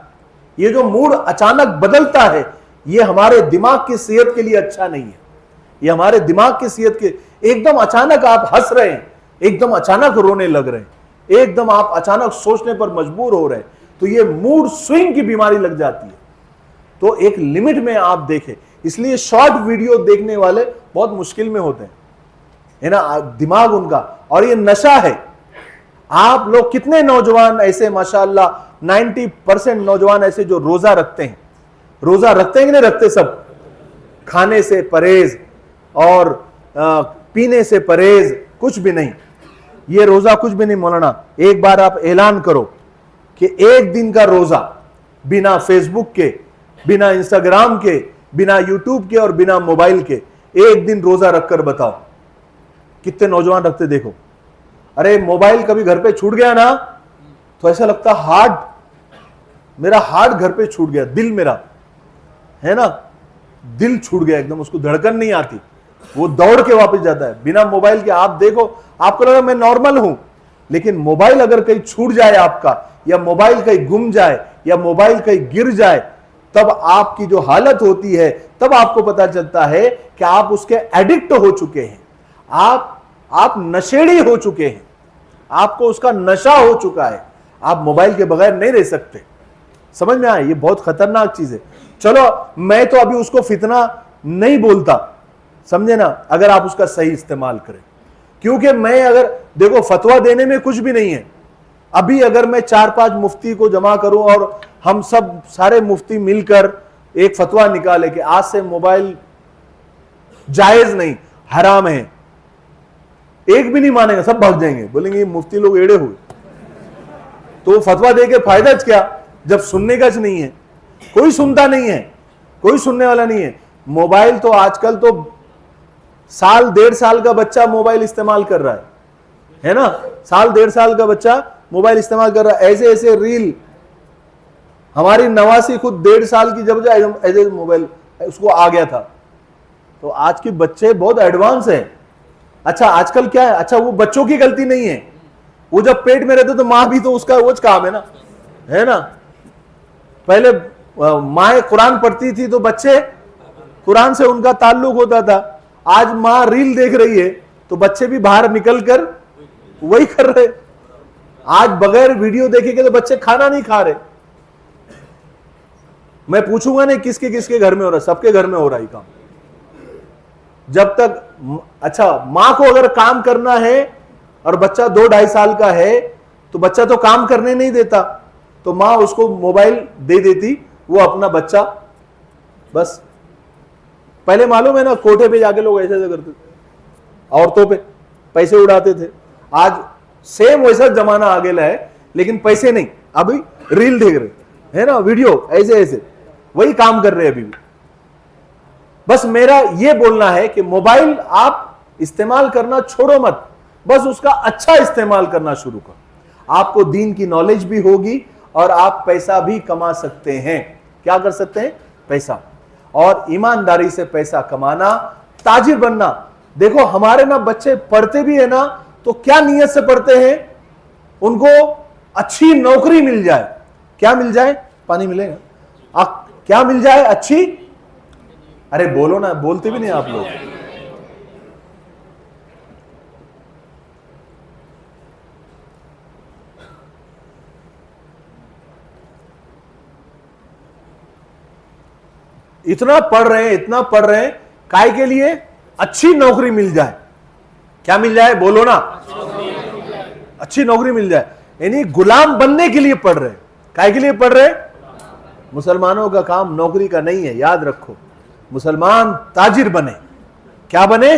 ये जो मूड अचानक बदलता है, ये हमारे दिमाग की सेहत के लिए अच्छा नहीं है। ये हमारे दिमाग की सेहत के, एकदम अचानक आप हंस रहे हैं, एकदम अचानक रोने लग रहे हैं, एकदम आप अचानक सोचने पर मजबूर हो रहे हैं, तो ये मूड स्विंग की बीमारी लग जाती है। तो एक लिमिट में आप देखें। इसलिए शॉर्ट वीडियो देखने वाले बहुत मुश्किल में होते हैं, है ना, दिमाग उनका। और ये नशा है। आप लोग कितने नौजवान ऐसे, माशाअल्लाह 90% नौजवान ऐसे जो रोजा रखते हैं। रोजा रखते हैं कि नहीं रखते? सब खाने से परहेज और पीने से परहेज, कुछ भी नहीं। ये रोजा कुछ भी नहीं मौलाना। एक बार आप ऐलान करो कि एक दिन का रोजा, बिना फेसबुक के, बिना इंस्टाग्राम के, बिना यूट्यूब के और बिना मोबाइल के, एक दिन रोजा रखकर बताओ कितने नौजवान रखते देखो। अरे मोबाइल कभी घर पे छूट गया ना तो ऐसा लगता मेरा हार्ट घर पे छूट गया, दिल मेरा, है ना, दिल छूट गया एकदम, उसको धड़कन नहीं आती, वो दौड़ के वापस जाता है बिना मोबाइल के। आप देखो, आपको लगा मैं नॉर्मल हूं, लेकिन मोबाइल अगर कहीं छूट जाए आपका, या मोबाइल कहीं गुम जाए, या मोबाइल कहीं गिर जाए, तब आपकी जो हालत होती है, तब आपको पता चलता है कि आप उसके एडिक्ट हो चुके हैं, आप नशेड़ी हो चुके हैं, आपको उसका नशा हो चुका है, आप मोबाइल के बगैर नहीं रह सकते। समझ में आया? ये बहुत खतरनाक चीज है। चलो, मैं तो अभी उसको फितना नहीं बोलता, समझे ना, अगर आप उसका सही इस्तेमाल करें, क्योंकि मैं अगर देखो, फतवा देने में कुछ भी नहीं है। अभी अगर मैं 4-5 मुफ्ती को जमा करूं और हम सब सारे मुफ्ती मिलकर एक फतवा निकाले कि आज से मोबाइल जायज नहीं, हराम है, एक भी नहीं मानेगा, सब भाग जाएंगे, बोलेंगे मुफ्ती लोग एड़े हुए। तो फतवा देके फायदा क्या, जब सुनने का नहीं है, कोई सुनता नहीं है, कोई सुनने वाला नहीं है। मोबाइल तो आजकल तो 1.5 साल का बच्चा मोबाइल इस्तेमाल कर रहा है ना, 1.5 साल का बच्चा मोबाइल इस्तेमाल कर रहा है। ऐसे ऐसे रील, हमारी नवासी खुद 1.5 साल की जब ऐसे मोबाइल उसको आ गया था। तो आज के बच्चे बहुत एडवांस हैं। अच्छा, आजकल क्या है, अच्छा वो बच्चों की गलती नहीं है, वो जब पेट में रहते तो माँ भी तो उसका वो काम है ना। पहले माँ कुरान पढ़ती थी तो बच्चे कुरान से उनका ताल्लुक होता था। आज माँ रील देख रही है तो बच्चे भी बाहर निकल कर वही कर रहे। आज बगैर वीडियो देखे के तो बच्चे खाना नहीं खा रहे। मैं पूछूंगा नहीं किसके किसके घर में हो रहा है, सबके घर में हो रहा है काम। जब तक अच्छा, मां को अगर काम करना है और बच्चा 2-2.5 साल का है तो बच्चा तो काम करने नहीं देता, तो मां उसको मोबाइल दे देती, वो अपना बच्चा बस। पहले मालूम है ना, कोठे पे जाके लोग ऐसे ऐसे करते थे, औरतों पे पैसे उड़ाते थे। आज सेम वैसा जमाना आ गया है, लेकिन पैसे नहीं, अभी रील देख रहे है ना, वीडियो ऐसे ऐसे वही काम कर रहे हैं अभी भी। बस मेरा ये बोलना है कि मोबाइल आप इस्तेमाल करना छोड़ो मत, बस उसका अच्छा इस्तेमाल करना शुरू करो। आपको दीन की नॉलेज भी होगी और आप पैसा भी कमा सकते हैं। क्या कर सकते हैं? पैसा, और ईमानदारी से पैसा कमाना, ताजिर बनना। देखो हमारे ना बच्चे पढ़ते भी है ना, तो क्या नीयत से पढ़ते हैं, उनको अच्छी नौकरी मिल जाए। क्या मिल जाए? पानी मिलेगा? क्या मिल जाए? अच्छी, अरे बोलो ना, बोलते भी नहीं आप लोग। इतना पढ़ रहे हैं, इतना पढ़ रहे हैं, काय के लिए? अच्छी नौकरी मिल जाए। क्या मिल जाए? बोलो ना, अच्छी नौकरी मिल जाए। यानी गुलाम बनने के लिए पढ़ रहे हैं। काय के लिए पढ़ रहे हैं? मुसलमानों का काम नौकरी का नहीं है, याद रखो। मुसलमान ताजिर बने। क्या बने?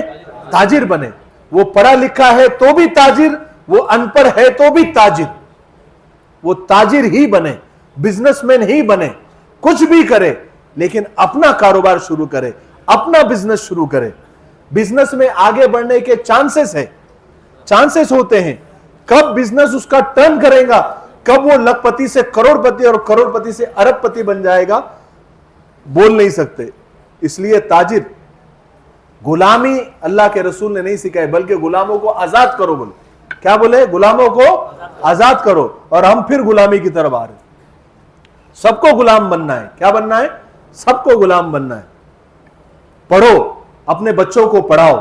ताजिर बने। वो पढ़ा लिखा है तो भी ताजिर, वो अनपढ़ है तो भी ताजिर। वो ताजिर ही बने, बिजनेसमैन ही बने, कुछ भी करे, लेकिन अपना कारोबार शुरू करे, अपना बिजनेस शुरू करे। बिजनेस में आगे बढ़ने के चांसेस होते हैं। कब बिजनेस उसका टर्न करेगा, कब वो लखपति से करोड़पति और करोड़पति से अरबपति बन जाएगा, बोल नहीं सकते। इसलिए ताजिर, गुलामी अल्लाह के रसूल ने नहीं सिखाई, बल्कि गुलामों को आजाद करो बोले। क्या बोले? गुलामों को आजाद करो। और हम फिर गुलामी की तरफ आ रहे। सबको गुलाम बनना है। क्या बनना है? सबको गुलाम बनना है। पढ़ो, अपने बच्चों को पढ़ाओ,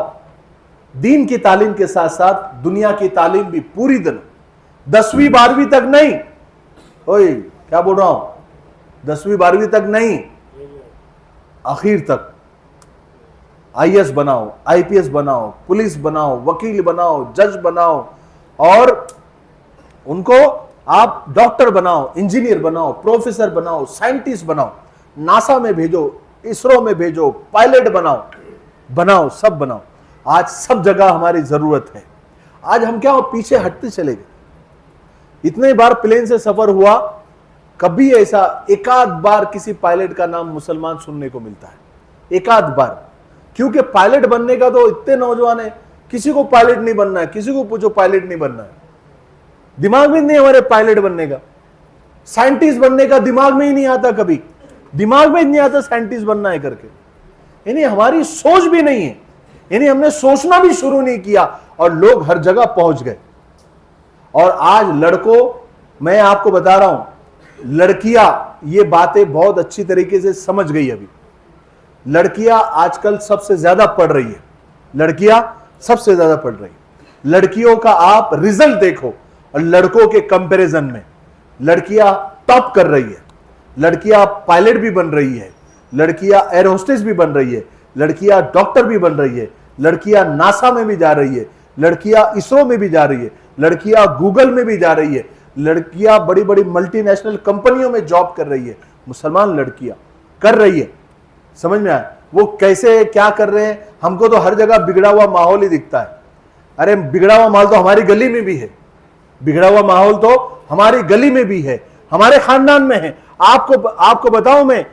दीन की तालीम के साथ साथ दुनिया की तालीम भी पूरी दिन। 10वीं 12वीं तक नहीं, ओए क्या बोल रहा हूं, 10वीं 12वीं तक नहीं, आखिर तक आईएएस बनाओ, आईपीएस बनाओ, पुलिस बनाओ, वकील बनाओ, जज बनाओ, और उनको आप डॉक्टर बनाओ, इंजीनियर बनाओ, प्रोफेसर बनाओ, साइंटिस्ट बनाओ, नासा में भेजो, इसरो में भेजो, पायलट बनाओ, सब बनाओ। आज सब जगह हमारी जरूरत है। आज हम क्या पीछे हटते चले गए। इतने बार प्लेन से सफर हुआ, कभी ऐसा एकाध बार किसी पायलट का नाम मुसलमान सुनने को मिलता है, एकाध बार। क्योंकि पायलट बनने का तो इतने नौजवान है, किसी को पायलट नहीं बनना है, किसी को पूछो पायलट नहीं बनना है, दिमाग में नहीं हमारे पायलट बनने का। साइंटिस्ट बनने का दिमाग में ही नहीं आता, कभी दिमाग में ही नहीं आता साइंटिस्ट बनना है करके। यानी हमारी सोच भी नहीं है, यानी हमने सोचना भी शुरू नहीं किया और लोग हर जगह पहुंच गए। और आज लड़कों, मैं आपको बता रहा हूं, लड़कियां ये बातें बहुत अच्छी तरीके से समझ गई। अभी लड़कियां आजकल सबसे ज्यादा पढ़ रही है, लड़कियां सबसे ज्यादा पढ़ रही है। लड़कियों का आप रिजल्ट देखो और लड़कों के कंपैरिजन में लड़कियां टॉप कर रही है। लड़कियां पायलट भी बन रही है, लड़कियां एयर होस्टेस भी बन रही है, लड़कियां डॉक्टर भी बन रही है, लड़कियां नासा में भी जा रही है, लड़कियां इसरो में भी जा रही है, लड़कियां गूगल में भी जा रही है, लड़कियां बड़ी बड़ी मल्टीनेशनल कंपनियों में जॉब कर रही है। मुसलमान लड़कियां कर रही है। समझ में आया वो कैसे क्या कर रहे हैं? हमको तो हर जगह बिगड़ा हुआ माहौल ही दिखता है। अरे बिगड़ा हुआ माहौल तो हमारी गली में भी है, बिगड़ा हुआ माहौल तो हमारी गली में भी है, हमारे खानदान में है। आपको बताऊं मैं,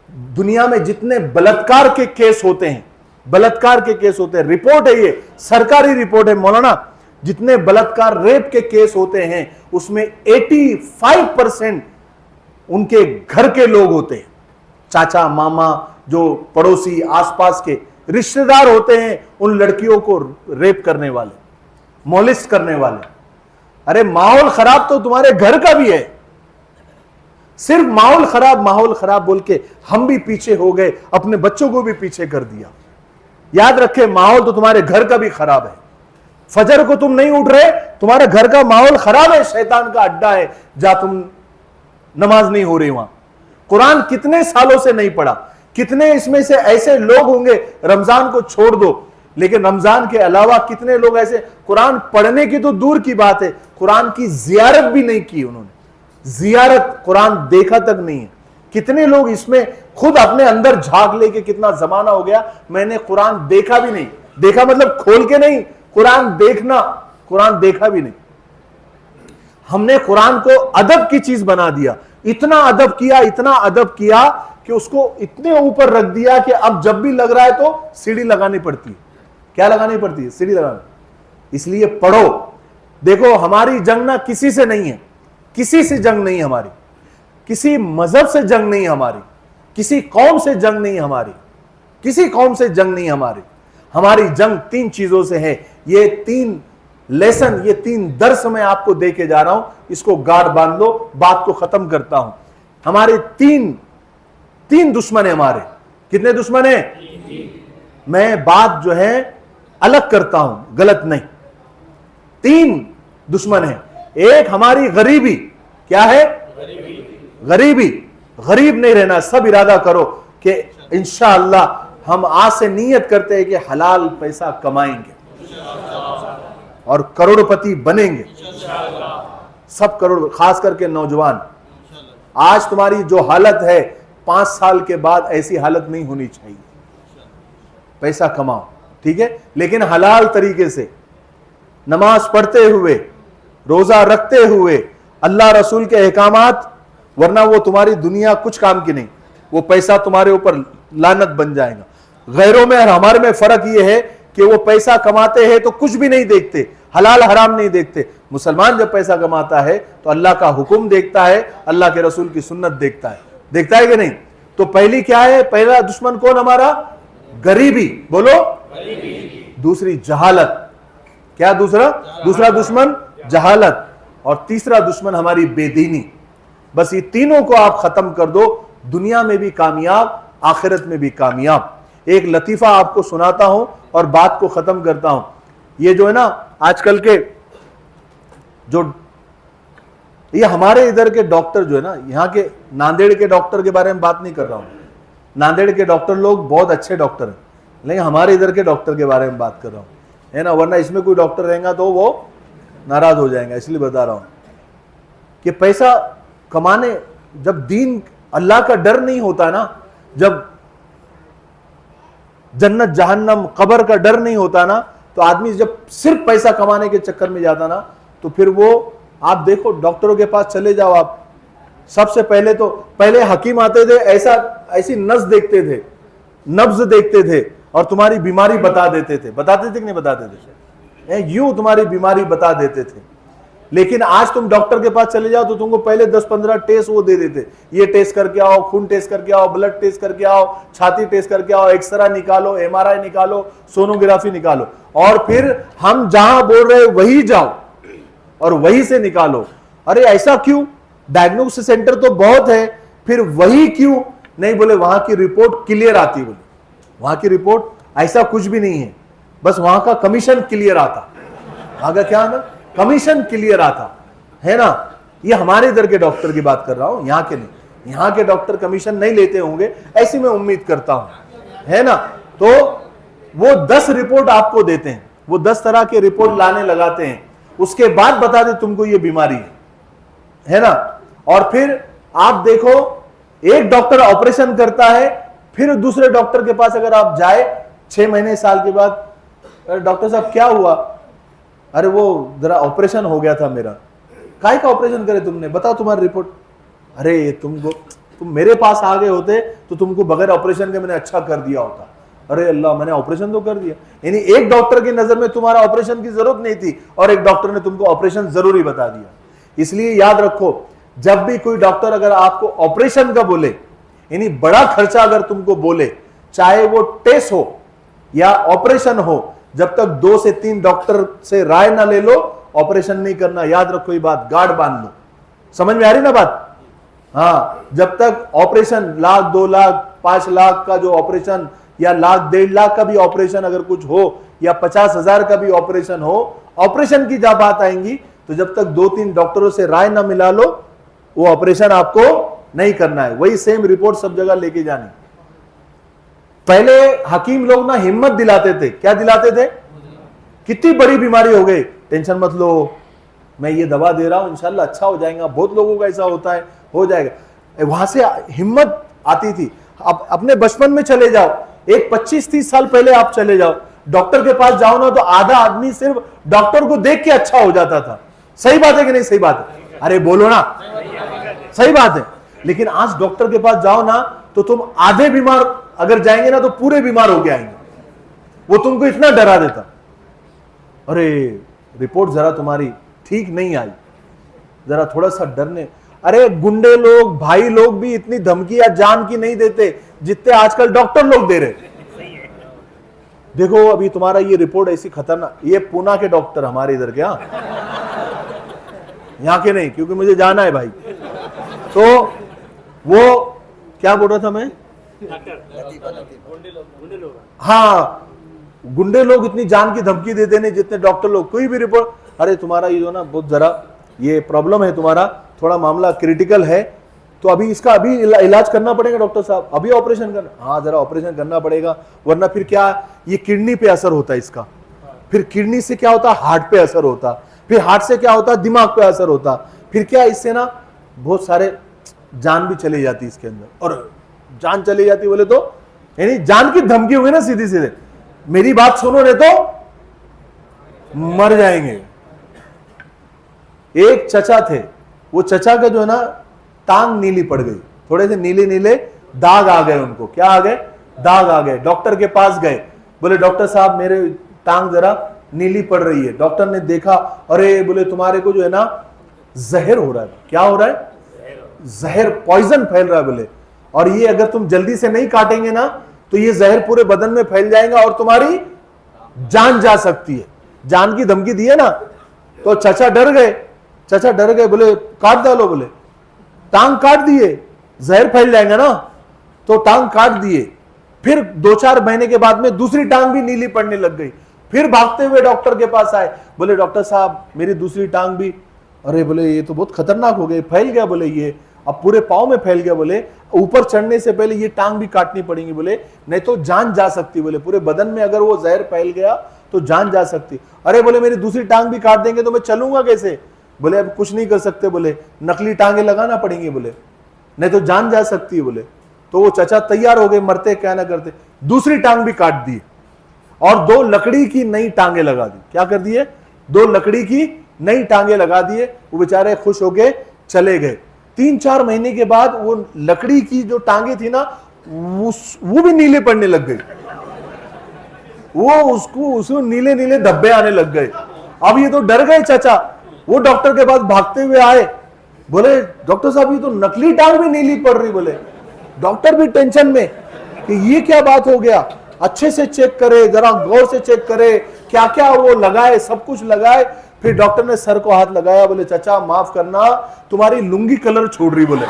दुनिया में जितने बलात्कार के केस होते हैं, बलात्कार के केस होते हैं, रिपोर्ट है ये, सरकारी रिपोर्ट है मौलाना, जितने बलात्कार रेप के केस होते हैं उसमें 85% उनके घर के लोग होते हैं। चाचा मामा, जो पड़ोसी आसपास के रिश्तेदार होते हैं, उन लड़कियों को रेप करने वाले, मोलिस्ट करने वाले। अरे माहौल खराब तो तुम्हारे घर का भी है। सिर्फ माहौल खराब बोल के हम भी पीछे हो गए, अपने बच्चों को भी पीछे कर दिया। याद रखे, माहौल तो तुम्हारे घर का भी खराब है। फजर को तुम नहीं उठ रहे, तुम्हारे घर का माहौल खराब है, शैतान का अड्डा है, जहां तुम नमाज नहीं हो रही वहां। कुरान कितने सालों से नहीं पढ़ा, कितने इसमें से ऐसे लोग होंगे, रमजान को छोड़ दो, लेकिन रमजान के अलावा कितने लोग ऐसे, कुरान पढ़ने की तो दूर की बात है, कुरान की जियारत भी नहीं की उन्होंने, जियारत कुरान देखा तक नहीं है। कितने लोग इसमें खुद अपने अंदर झांक लेके, कितना जमाना हो गया मैंने कुरान देखा भी नहीं, देखा मतलब खोल के नहीं, कुरान देखना, कुरान देखा भी नहीं। हमने कुरान को अदब की चीज बना दिया, इतना अदब किया, इतना अदब किया कि उसको इतने ऊपर रख दिया कि अब जब भी लग रहा है तो सीढ़ी लगानी पड़ती है। क्या लगानी पड़ती है? सीढ़ी लगानी। इसलिए पढ़ो। देखो, हमारी जंग ना किसी से नहीं है, किसी से जंग नहीं हमारी, किसी मजहब से जंग नहीं हमारी, किसी कौम से जंग नहीं हमारी, किसी कौम से जंग नहीं हमारी। हमारी जंग 3 चीजों से है। ये 3 लेसन, ये 3 दर्स मैं आपको दे के जा रहा हूं, इसको गाढ़ बांध लो, बात को खत्म करता हूं। हमारे तीन दुश्मन है हमारे। कितने दुश्मन है? मैं बात जो है अलग करता हूं, गलत नहीं। 3 दुश्मन है। एक हमारी गरीबी। क्या है? गरीबी। गरीब नहीं रहना। सब इरादा करो कि इंशाअल्लाह हम आज से नीयत करते हैं कि हलाल पैसा कमाएंगे और करोड़पति बनेंगे। सब करोड़, खास करके नौजवान। आज तुम्हारी जो हालत है, 5 साल के बाद ऐसी हालत नहीं होनी चाहिए। पैसा कमाओ, ठीक है, लेकिन हलाल तरीके से, नमाज पढ़ते हुए, रोजा रखते हुए, अल्लाह रसूल के अहकामात, वरना वो तुम्हारी दुनिया कुछ काम की नहीं, वो पैसा तुम्हारे ऊपर लानत बन जाएगा। गैरों में और हमारे में फर्क ये है कि वो पैसा कमाते हैं तो कुछ भी नहीं देखते, हलाल हराम नहीं देखते। मुसलमान जब पैसा कमाता है तो अल्लाह का हुक्म देखता है, अल्लाह के रसूल की सुन्नत देखता है। देखता है कि नहीं? तो पहली क्या है? पहला दुश्मन कौन हमारा? गरीबी। बोलो, गरीबी। दूसरी जहालत। क्या दूसरा दुश्मन? जहालत। और तीसरा दुश्मन हमारी बेदीनी। बस ये तीनों को आप खत्म कर दो, दुनिया में भी कामयाब, आखिरत में भी कामयाब। एक लतीफा आपको सुनाता हूं और बात को खत्म करता हूं। ये जो है ना, आजकल के जो ये हमारे इधर के डॉक्टर जो है ना, यहाँ के नांदेड़ के डॉक्टर के बारे में बात नहीं कर रहा हूं। नांदेड़ के डॉक्टर लोग बहुत अच्छे डॉक्टर हैं, लेकिन हमारे इधर के डॉक्टर के बारे में बात कर रहा हूं, है ना, वरना इसमें कोई डॉक्टर रहेगा तो वो नाराज हो जाएगा। इसलिए बता रहा हूं कि पैसा कमाने, जब दीन अल्लाह का डर नहीं होता ना, जब जन्नत जहन्नम कब्र का डर नहीं होता ना, तो आदमी जब सिर्फ पैसा कमाने के चक्कर में जाता ना, तो फिर वो, आप देखो डॉक्टरों के पास चले जाओ आप, सबसे पहले तो पहले हकीम आते थे, ऐसी नब्ज देखते थे, नब्ज देखते थे और तुम्हारी बीमारी बता देते थे। बताते थे कि नहीं बताते थे? यूं तुम्हारी बीमारी बता देते थे। लेकिन आज तुम डॉक्टर के पास चले जाओ तो तुमको पहले 10-15 टेस्ट वो दे देते, ये टेस्ट करके आओ, खून टेस्ट करके आओ, ब्लड टेस्ट करके आओ, छाती टेस्ट करके आओ, एक्सरे निकालो, एमआरआई निकालो, सोनोग्राफी निकालो, और फिर हम जहां बोल रहे वही जाओ और वहीं से निकालो। अरे ऐसा क्यों? डायग्नोस्टिक सेंटर तो बहुत है, फिर वही क्यों नहीं? बोले वहां की रिपोर्ट क्लियर आती। बोले वहां की रिपोर्ट ऐसा कुछ भी नहीं है, बस वहां का कमीशन क्लियर आता। वहां का क्या ना, कमीशन क्लियर आता है ना। ये हमारे इधर के डॉक्टर की बात कर रहा हूं, यहाँ के नहीं। यहाँ के डॉक्टर कमीशन नहीं लेते होंगे, ऐसी मैं उम्मीद करता हूं, है ना। तो वो 10 रिपोर्ट आपको देते हैं, वो 10 तरह के रिपोर्ट लाने लगाते हैं, उसके बाद बता दे तुमको ये बीमारी है ना। और फिर आप देखो, एक डॉक्टर ऑपरेशन करता है, फिर दूसरे डॉक्टर के पास अगर आप जाए 6 महीने साल के बाद, डॉक्टर साहब क्या हुआ? अरे वो जरा ऑपरेशन हो गया था मेरा। काय का ऑपरेशन करे तुमने? बताओ तुम्हारी रिपोर्ट। अरे तुम मेरे पास आ गए होते तो तुमको बगैर ऑपरेशन के मैंने अच्छा कर दिया होता। अरे अल्लाह, मैंने ऑपरेशन तो कर दिया। यानी एक डॉक्टर की नजर में तुम्हारा ऑपरेशन की जरूरत नहीं थी और एक डॉक्टर ने तुमको ऑपरेशन जरूरी बता दिया। इसलिए याद रखो, जब भी कोई डॉक्टर अगर आपको ऑपरेशन का बोले, यानी बड़ा खर्चा अगर तुमको बोले, चाहे वो टेस्ट हो या ऑपरेशन हो, जब तक 2 से 3 डॉक्टर से राय ना ले लो, ऑपरेशन नहीं करना। याद रखो ये बात, गार्ड बांध लो। समझ में आ रही ना बात? हाँ, जब तक ऑपरेशन 1 लाख, 2 लाख, 5 लाख का जो ऑपरेशन, या 1 लाख, 1.5 लाख का भी ऑपरेशन अगर कुछ हो, या 50,000 का भी ऑपरेशन हो, ऑपरेशन की जब बात आएंगी तो जब तक 2-3 डॉक्टरों से राय ना मिला लो, वो ऑपरेशन आपको नहीं करना है। वही सेम रिपोर्ट सब जगह लेके जानी। पहले हकीम लोग ना हिम्मत दिलाते थे। क्या दिलाते थे? कितनी बड़ी बीमारी हो गई, टेंशन मत लो, मैं ये दवा दे रहा हूं, इंशाल्लाह अच्छा हो जाएगा। बहुत लोगों का ऐसा होता है, हो जाएगा। वहां से हिम्मत आती थी। अब अपने बचपन में चले जाओ, एक 25-30 साल पहले आप चले जाओ, डॉक्टर के पास जाओ ना तो आधा आदमी सिर्फ डॉक्टर को देख के अच्छा हो जाता था। सही बात है कि नहीं? सही बात है। अरे बोलो ना, सही बात है। लेकिन आज डॉक्टर के पास जाओ ना तो तुम आधे बीमार अगर जाएंगे ना तो पूरे बीमार होके आएंगे। वो तुमको इतना डरा देता, अरे रिपोर्ट जरा तुम्हारी ठीक नहीं आई, जरा थोड़ा सा डरने। अरे गुंडे लोग, भाई लोग भी इतनी धमकियां जान की नहीं देते जितने आजकल डॉक्टर लोग दे रहे। देखो अभी तुम्हारा ये रिपोर्ट ऐसी खतरनाक, ये पूना के डॉक्टर हमारे इधर के, यहाँ के नहीं, क्योंकि मुझे जाना है भाई। तो वो क्या बोल रहा था मैं? हाँ, गुंडे लोग इतनी जान की धमकी देते नहीं जितने डॉक्टर लोग। कोई भी रिपोर्ट, अरे तुम्हारा ये जो ना बहुत जरा ये प्रॉब्लम है, तुम्हारा थोड़ा मामला क्रिटिकल है, तो अभी इसका अभी इलाज करना पड़ेगा डॉक्टर साहब, अभी ऑपरेशन करना। हाँ जरा ऑपरेशन करना पड़ेगा, वरना फिर क्या, ये किडनी पे असर होता है इसका, फिर किडनी से क्या होता है, हार्ट पे असर होता, फिर हार्ट से क्या होता है, दिमाग पे असर होता, फिर क्या इससे ना बहुत सारे जान भी चली जाती इसके अंदर। और जान चली जाती बोले तो यानी जान की धमकी हुई ना सीधी सीधे, मेरी बात सुनो नहीं तो मर जाएंगे। एक चचा थे, वो चचा का जो है ना टांग नीली पड़ गई, थोड़े से नीले नीले दाग आ गए उनको। क्या आ गए? दाग आ गए। डॉक्टर के पास गए, बोले डॉक्टर साहब मेरे टांग जरा नीली पड़ रही है। डॉक्टर ने देखा, अरे बोले तुम्हारे को जो है ना जहर हो रहा है। क्या हो रहा है? जहर, पॉइजन फैल रहा है बोले, और ये अगर तुम जल्दी से नहीं काटेंगे ना तो ये जहर पूरे बदन में फैल जाएगा और तुम्हारी जान जा सकती है। जान की धमकी दी है ना, तो चचा डर गए। चचा डर गए, बोले काट डालो, बोले टांग काट दिए, जहर फैल जाएगा ना, तो टांग काट दिए। फिर 2-4 महीने के बाद में दूसरी टांग भी नीली पड़ने लग गई। फिर भागते हुए डॉक्टर के पास आए, बोले डॉक्टर साहब मेरी दूसरी टांग भी, अरे बोले ये तो बहुत खतरनाक हो गई, फैल गया, बोले ये अब पूरे पाँव में फैल गया, बोले ऊपर चढ़ने से पहले ये टांग भी काटनी पड़ेगी, बोले नहीं तो जान जा सकती, बोले पूरे बदन में अगर वो जहर फैल गया तो जान जा सकती। अरे बोले मेरी दूसरी टांग भी काट देंगे तो मैं चलूंगा कैसे? बोले अब कुछ नहीं कर सकते, बोले नकली टांगे लगाना पड़ेंगी, बोले नहीं तो जान जा सकती है, बोले। तो वो चचा तैयार हो गए, मरते क्या ना करते, दूसरी टांग भी काट दी और 2 लकड़ी की नई टांगे लगा दी। क्या कर दिए? 2 लकड़ी की नई टांगे लगा दिए। वो बेचारे खुश हो गए, चले गए। 3-4 महीने के बाद वो लकड़ी की जो टांगे थी ना वो भी नीले पड़ने लग गई, वो उसको नीले नीले धब्बे आने लग गए। अब ये तो डर गए चचा, वो डॉक्टर के पास भागते हुए आए, बोले डॉक्टर साहब ये तो नकली टांग भी नीली पड़ रही। बोले डॉक्टर भी टेंशन में कि ये क्या बात हो गया, अच्छे से चेक करे, जरा गौर से चेक करे, क्या क्या वो लगाए, सब कुछ लगाए। फिर डॉक्टर ने सर को हाथ लगाया, बोले चाचा माफ करना, तुम्हारी लुंगी कलर छोड़ रही। बोले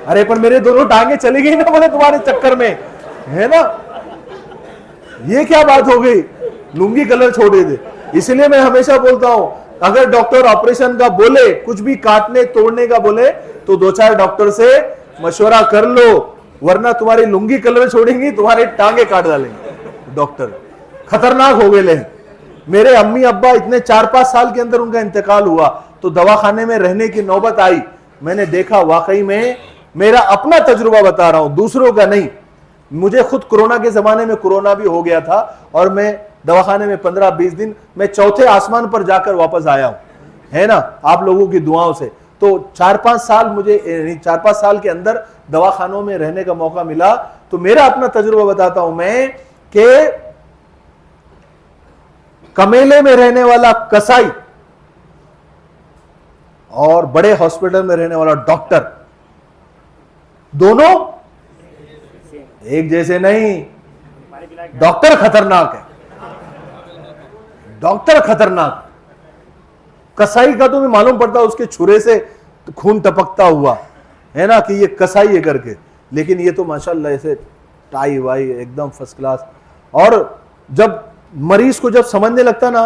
अरे पर मेरे दोनों टांगे चली गई ना, बोले तुम्हारे चक्कर में, है ना, ये क्या बात हो गई, लुंगी कलर छोड़े थे। इसलिए मैं हमेशा बोलता हूं, अगर डॉक्टर ऑपरेशन का बोले, कुछ भी काटने तोड़ने का बोले, तो 2-4 डॉक्टर से मशवरा कर लो, वरना तुम्हारी लुंगी कलर छोड़ेंगी, तुम्हारे टांगे काट डालेंगे। डॉक्टर खतरनाक हो गए। मेरे अम्मी अब्बा इतने 4-5 साल के अंदर उनका इंतकाल हुआ, तो दवाखाने में रहने की नौबत आई। मैंने देखा, वाकई में मेरा अपना तजुर्बा बता रहा हूं, दूसरों का नहीं। मुझे खुद कोरोना के जमाने में कोरोना भी हो गया था, और मैं दवाखाने में 15-20 दिन, मैं चौथे आसमान पर जाकर वापस आया हूं, है ना, आप लोगों की दुआओं से। तो 4-5 साल मुझे 4-5 साल के अंदर दवाखानों में रहने का मौका मिला। तो मेरा अपना तजुर्बा बताता हूं मैं, कि कमेले में रहने वाला कसाई और बड़े हॉस्पिटल में रहने वाला डॉक्टर, दोनों एक जैसे नहीं। डॉक्टर खतरनाक है, डॉक्टर खतरनाक। कसाई का तो भी मालूम पड़ता है, उसके छुरे से खून टपकता हुआ, है ना, कि ये कसाई है करके। लेकिन ये तो माशाल्लाह ऐसे टाई वाई एकदम फर्स्ट क्लास। और जब मरीज को जब समझने लगता ना,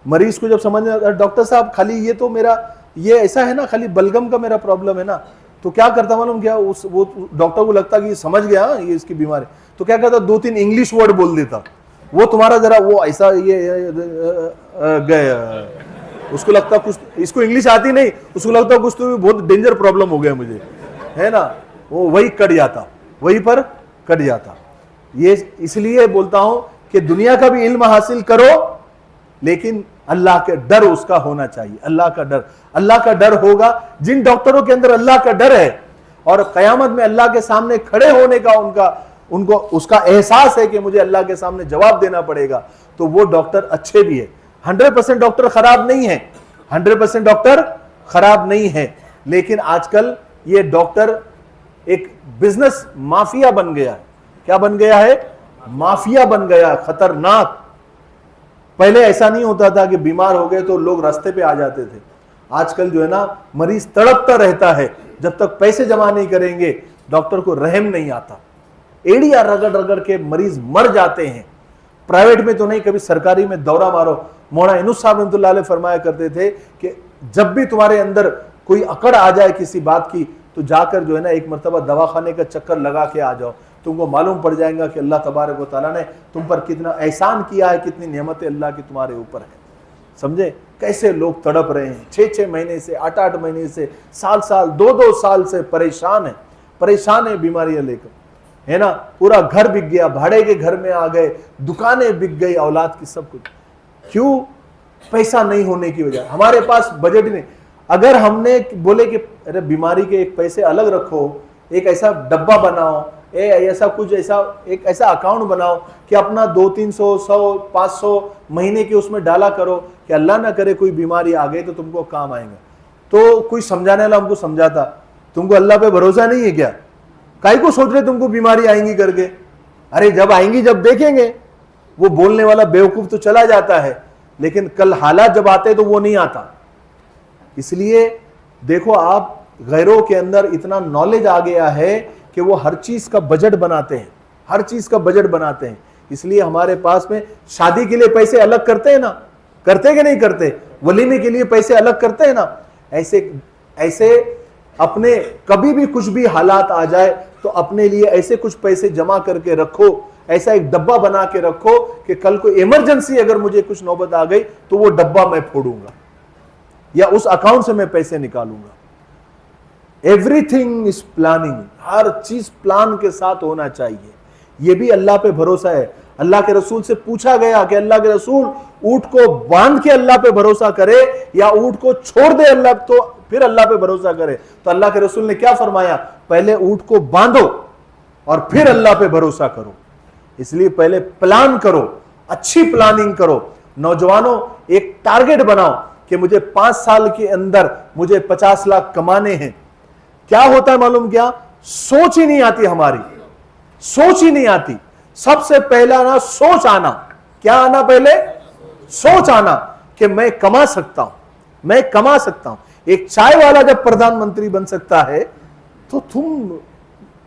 मरीज को जब समझने लगता, डॉक्टर साहब खाली ये तो मेरा ये ऐसा है ना, खाली बलगम का मेरा प्रॉब्लम है ना, तो क्या करता मालूम क्या, वो डॉक्टर को लगता कि समझ गया ये इसकी बीमारी, तो क्या करता, 2-3 इंग्लिश वर्ड बोल देता। वो तुम्हारा जरा वो ऐसा ये गए, उसको लगता कुछ, इसको इंग्लिश आती नहीं, उसको लगता कुछ तो बहुत डेंजर प्रॉब्लम हो गया मुझे, है ना, वो वही कट जाता, वहीं पर कट जाता। ये इसलिए बोलता हूं कि दुनिया का भी इल्म हासिल करो, लेकिन अल्लाह के डर उसका होना चाहिए। अल्लाह का डर, अल्लाह का डर होगा जिन डॉक्टरों के अंदर अल्लाह का डर है, और कयामत में अल्लाह के सामने खड़े होने का उनको उसका एहसास है कि मुझे अल्लाह के सामने जवाब देना पड़ेगा, तो वो डॉक्टर अच्छे भी है। 100% डॉक्टर खराब नहीं है, 100% डॉक्टर खराब नहीं है, लेकिन आजकल ये डॉक्टर एक बिजनेस माफिया बन गया है। क्या बन गया है? माफिया बन गया, खतरनाक। पहले ऐसा नहीं होता था कि बीमार हो गए तो लोग रास्ते पे आ जाते थे। आजकल जो है ना, मरीज तड़पता रहता है, जब तक पैसे जमा नहीं करेंगे डॉक्टर को रहम नहीं आता। एड़िया रगड़ रगड़ के मरीज मर जाते हैं। प्राइवेट में तो नहीं, कभी सरकारी में दौरा मारो। मौलाना इनुस साहब रहमतुल्लाह अलैह फरमाया करते थे कि जब भी तुम्हारे अंदर कोई अकड़ आ जाए किसी बात की, तो जाकर जो है ना एक मरतबा दवाखाने का चक्कर लगा के आ जाओ, तुमको मालूम पड़ जाएगा कि अल्लाह तबारक व तआला ने तुम पर कितना एहसान किया है, कितनी नेमतें अल्लाह की तुम्हारे ऊपर है। समझे कैसे लोग तड़प रहे हैं, 6-6 महीने से, 8-8 महीने से, साल 2-2 साल से परेशान है बीमारियां लेकर, है ना। पूरा घर बिक गया, भाड़े के घर में आ गए, दुकानें बिक गई, औलाद की सब कुछ। क्यों? पैसा नहीं होने की वजह। हमारे पास बजट नहीं। अगर हमने बोले कि अरे बीमारी के एक पैसे अलग रखो, एक ऐसा डब्बा बनाओ, ऐसा कुछ एक ऐसा अकाउंट बनाओ कि अपना 200-300, 100-500 महीने के उसमें डाला करो, कि अल्लाह ना करे कोई बीमारी आ गई तो तुमको काम आएगा। तो कोई समझाने वाला हमको समझाता, तुमको अल्लाह पे भरोसा नहीं है क्या? काहे को सोच रहे तुमको बीमारी आएंगी करके? अरे जब आएंगी जब देखेंगे। वो बोलने वाला बेवकूफ तो चला जाता है, लेकिन कल हालात जब आते तो वो नहीं आता। इसलिए देखो, आप गैरों के अंदर इतना नॉलेज आ गया है कि वो हर चीज का बजट बनाते हैं, हर चीज का बजट बनाते हैं। इसलिए हमारे पास में शादी के लिए पैसे अलग करते हैं ना, करते कि नहीं करते? वलीमे के लिए पैसे अलग करते हैं ना। ऐसे अपने कभी भी कुछ भी हालात आ जाए तो अपने लिए ऐसे कुछ पैसे जमा करके रखो, ऐसा एक डब्बा बना के रखो कि कल को इमरजेंसी अगर मुझे कुछ नौबत आ गई तो वो डब्बा मैं फोड़ूंगा या उस अकाउंट से मैं पैसे निकालूंगा। एवरीथिंग इज प्लानिंग, हर चीज प्लान के साथ होना चाहिए। यह भी अल्लाह पे भरोसा है। अल्लाह के रसूल से पूछा गया कि अल्लाह के रसूल, ऊंट को बांध के अल्लाह पे भरोसा करे या ऊंट को छोड़ दे अल्लाह तो फिर अल्लाह पे भरोसा करे? तो अल्लाह के रसूल ने क्या फरमाया? पहले ऊंट को बांधो और फिर अल्लाह पे भरोसा करो। इसलिए पहले प्लान करो, अच्छी प्लानिंग करो। नौजवानों, एक टारगेट बनाओ कि मुझे 5 साल के अंदर मुझे 50 लाख कमाने हैं। क्या होता है मालूम क्या? सोच ही नहीं आती, हमारी सोच ही नहीं आती। सबसे पहला ना सोच आना। क्या आना? पहले सोच आना कि मैं कमा सकता हूं, मैं कमा सकता हूं। एक चाय वाला जब प्रधानमंत्री बन सकता है तो तुम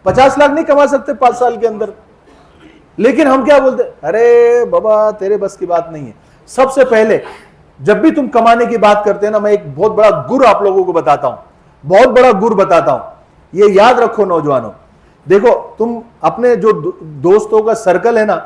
50 लाख नहीं कमा सकते 5 साल के अंदर। लेकिन हम क्या बोलते? अरे बाबा तेरे बस की बात नहीं है। सबसे पहले जब भी तुम कमाने की बात करते हैं ना, मैं एक बहुत बड़ा गुर आप लोगों को बताता हूं, बहुत बड़ा गुर बताता हूं। ये याद रखो नौजवानों। देखो, तुम अपने जो दोस्तों का सर्कल है ना,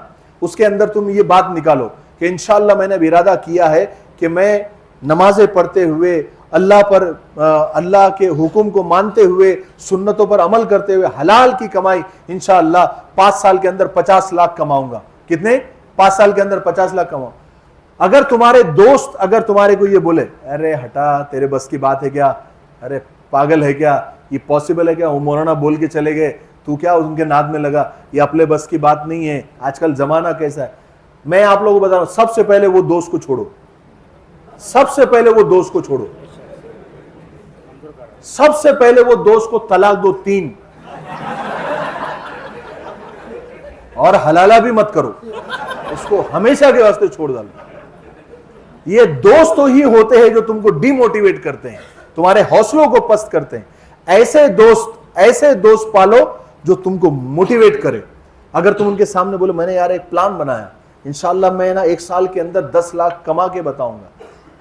उसके अंदर तुम ये बात निकालो कि इंशाअल्लाह मैंने इरादा किया है कि मैं नमाजें पढ़ते हुए, अल्लाह के हुक्म को मानते हुए, सुन्नतों पर अमल करते हुए हलाल की कमाई इंशाअल्लाह 5 साल के अंदर 50 लाख कमाऊंगा। कितने? 5 साल के अंदर 50 लाख कमाऊं। अगर तुम्हारे दोस्त अगर तुम्हारे को ये बोले, अरे हटा तेरे बस की बात है क्या, अरे पागल है क्या, ये पॉसिबल है क्या, वो मौलाना बोल के चले गए, तू क्या उनके नाद में लगा, ये अपने बस की बात नहीं है, आजकल जमाना कैसा है। मैं आप लोगों को बता रहा हूं, सबसे पहले वो दोस्त को छोड़ो, सबसे पहले वो दोस्त को छोड़ो, सबसे पहले वो दोस्त को तलाक दो 3, और हलाला भी मत करो, उसको हमेशा के वास्ते छोड़ डालो। ये दोस्त तो ही होते हैं जो तुमको डिमोटिवेट करते हैं, तुम्हारे हौसलों को पस्त करते हैं। ऐसे दोस्त पालो जो तुमको मोटिवेट करे। अगर तुम उनके सामने बोले मैंने यार एक प्लान बनाया, इंशाल्लाह मैं ना 1 साल के अंदर 10 लाख कमा के बताऊंगा,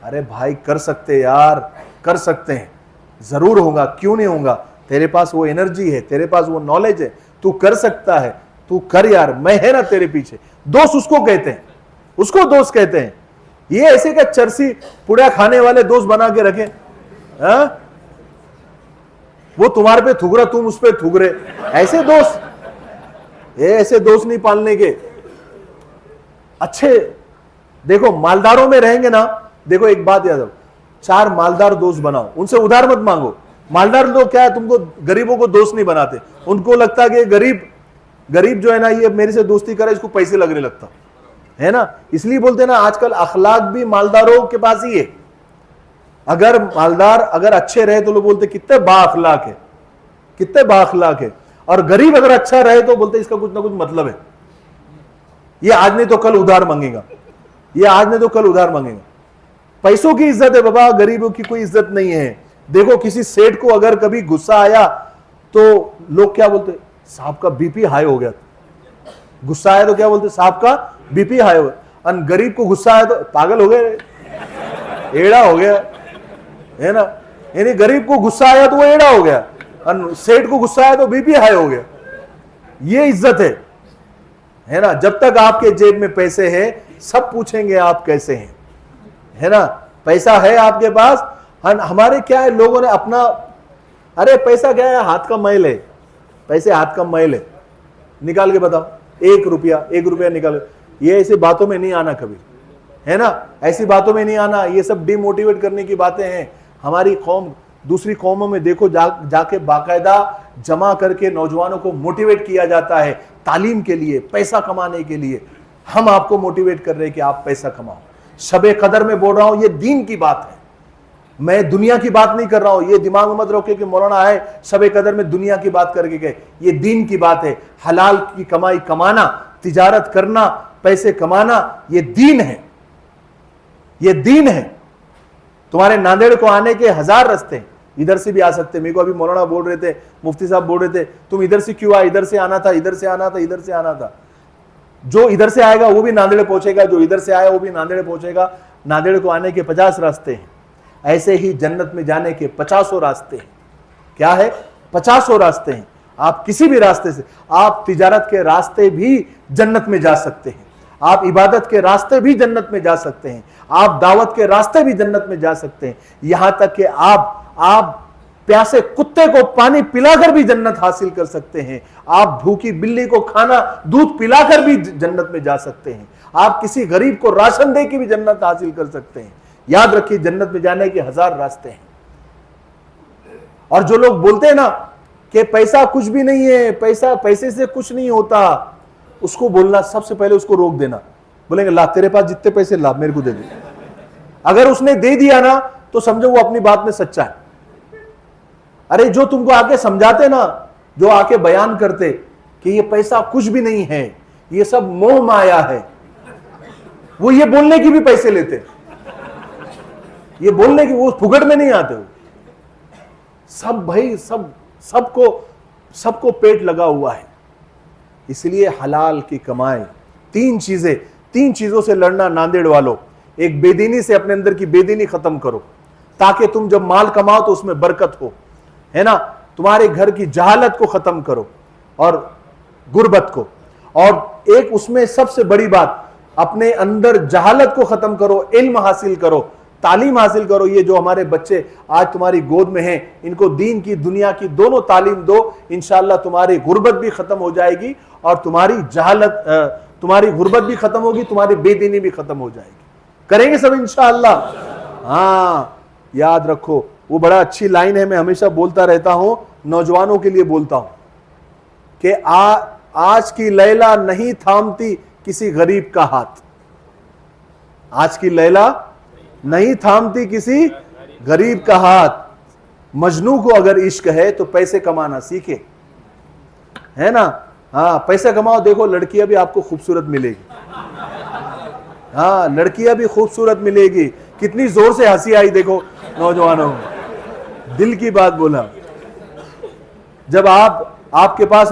अरे भाई कर सकते यार, कर सकते हैं, जरूर होगा, क्यों नहीं होगा। तेरे पास वो एनर्जी है, तेरे पास वो नॉलेज है, तू कर सकता है, तू कर यार, मैं है ना तेरे पीछे। दोस्त उसको कहते हैं, उसको दोस्त कहते हैं। ये ऐसे का चरसी पुड़ा खाने वाले दोस्त बना के रखे, हाँ? वो तुम्हारे पे थूक रहा, तुम उस पे थूक रहे, ऐसे दोस्त, ये ऐसे दोस्त नहीं पालने के। अच्छे देखो, मालदारों में रहेंगे ना, देखो एक बात याद रखो, 4 मालदार दोस्त बनाओ, उनसे उधार मत मांगो। मालदार लोग क्या है, तुमको गरीबों को दोस्त नहीं बनाते, उनको लगता है कि गरीब जो है ना, ये मेरे से दोस्ती करे, इसको पैसे लगने लगता है ना, इसलिए बोलते हैं ना आजकल अखलाक भी मालदारों के पास ही है। अगर मालदार अगर अच्छे रहे तो लोग बोलते कितने बाअखलाक है, कितने बाअखलाक है। और गरीब अगर अच्छा रहे तो बोलते इसका कुछ ना कुछ मतलब है, ये आज नहीं तो कल उधार मांगेगा, ये आज नहीं तो कल उधार मांगेगा। पैसों की इज्जत है बाबा, गरीबों की कोई इज्जत नहीं है। देखो किसी सेठ को अगर कभी गुस्सा आया तो लोग क्या बोलते, साहब का बीपी हाई हो गया। गुस्सा आया तो क्या बोलते, साहब का बीपी हाई हो गया। और गरीब को गुस्सा आया तो पागल हो गए, एड़ा हो गया, है ना। यानी गरीब को गुस्सा आया तो वो एड़ा हो गया, और सेठ को गुस्सा आया तो बीपी हाई हो गया। ये इज्जत है ना। जब तक आपके जेब में पैसे हैं सब पूछेंगे आप कैसे हैं, है ना। पैसा है आपके पास, हमारे क्या है, लोगों ने अपना, अरे पैसा क्या है, हाथ का मैल है, पैसे हाथ का मैल है, निकाल के बताओ, 1 रुपया निकालो। ये ऐसी बातों में नहीं आना कभी, है ना, ऐसी बातों में नहीं आना। ये सब डिमोटिवेट करने की बातें हैं। हमारी कौम दूसरी कौमों में देखो, जाके बाकायदा जमा करके नौजवानों को मोटिवेट किया जाता है तालीम के लिए, पैसा कमाने के लिए। हम आपको मोटिवेट कर रहे हैं कि आप पैसा कमाओ। शबे कदर में बोल रहा हूं, ये दीन की बात है, मैं दुनिया की बात नहीं कर रहा हूं। ये दिमाग में मत रखो कि मौलाना है शबे कदर में दुनिया की बात करके गए, ये दीन की बात है। हलाल की कमाई कमाना, तिजारत करना, पैसे कमाना, ये दीन है, ये दीन है। तुम्हारे नांदेड़ को आने के 1000 रास्ते हैं, इधर से भी आ सकते। मेरे को अभी मौलाना बोल रहे थे, मुफ्ती साहब बोल रहे थे, तुम इधर से क्यों आए, इधर से आना था, इधर से आना था, इधर से आना था। जो इधर से आएगा वो भी नांदेड़ पहुंचेगा, जो इधर से आया वो भी नांदेड़ पहुंचेगा। नांदेड़ को आने के 50 रास्ते हैं, ऐसे ही जन्नत में जाने के 50 रास्ते हैं। क्या है, 50 रास्ते हैं। आप किसी भी रास्ते से, आप तिजारत के रास्ते भी जन्नत में जा सकते हैं, आप इबादत के रास्ते भी जन्नत में जा सकते हैं, आप दावत के रास्ते भी जन्नत में जा सकते हैं। यहां तक कि आप प्यासे कुत्ते को पानी पिलाकर भी जन्नत हासिल कर सकते हैं। आप भूखी बिल्ली को खाना दूध पिलाकर भी जन्नत में जा सकते हैं। आप किसी गरीब को राशन दे के भी जन्नत हासिल कर सकते हैं। याद रखिए, जन्नत में जाने के 1000 रास्ते हैं। और जो लोग बोलते हैं ना कि पैसा कुछ भी नहीं है, पैसे से कुछ नहीं होता, उसको बोलना, सबसे पहले उसको रोक देना। बोलेंगे ला तेरे पास जितने पैसे ला मेरे को दे दे। अगर उसने दे दिया ना तो समझो वो अपनी बात में सच्चा है। अरे जो तुमको आके समझाते ना, जो आके बयान करते कि ये पैसा कुछ भी नहीं है, ये सब मोह माया है, वो ये बोलने की भी पैसे लेते, ये बोलने की, वो फुकट में नहीं आते हो। सब भाई सबको पेट लगा हुआ है। इसलिए हलाल की कमाई, तीन चीजों से लड़ना नांदेड़ वालों। एक बेदीनी से अपने अंदर की बेदीनी खत्म करो, ताकि तुम जब माल कमाओ तो उसमें बरकत हो, है ना। तुम्हारे घर की जहालत को खत्म करो और गुर्बत को। और एक उसमें सबसे बड़ी बात, अपने अंदर जहालत को खत्म करो, इल्म हासिल करो, तालीम हासिल करो। ये जो हमारे बच्चे आज तुम्हारी गोद में हैं, इनको दीन की दुनिया की दोनों तालीम दो। इंशाअल्लाह तुम्हारी गुर्बत भी खत्म हो जाएगी और तुम्हारी जहालत, तुम्हारी गुर्बत भी खत्म होगी, तुम्हारी बेदीनी भी खत्म हो जाएगी। करेंगे सब इंशाअल्लाह। हाँ, याद रखो, वो बड़ा अच्छी लाइन है, मैं हमेशा बोलता रहता हूं, नौजवानों के लिए बोलता हूं कि आज की लैला नहीं थामती किसी गरीब का हाथ। आज की लैला नहीं थामती किसी गरीब का हाथ। मजनू को अगर इश्क है तो पैसे कमाना सीखे, है ना। हाँ, पैसे कमाओ, देखो लड़कियां भी आपको खूबसूरत मिलेगी। हाँ, लड़कियां भी खूबसूरत मिलेगी। कितनी जोर से हंसी आई देखो नौजवानों, दिल की बात बोला। जब आपके पास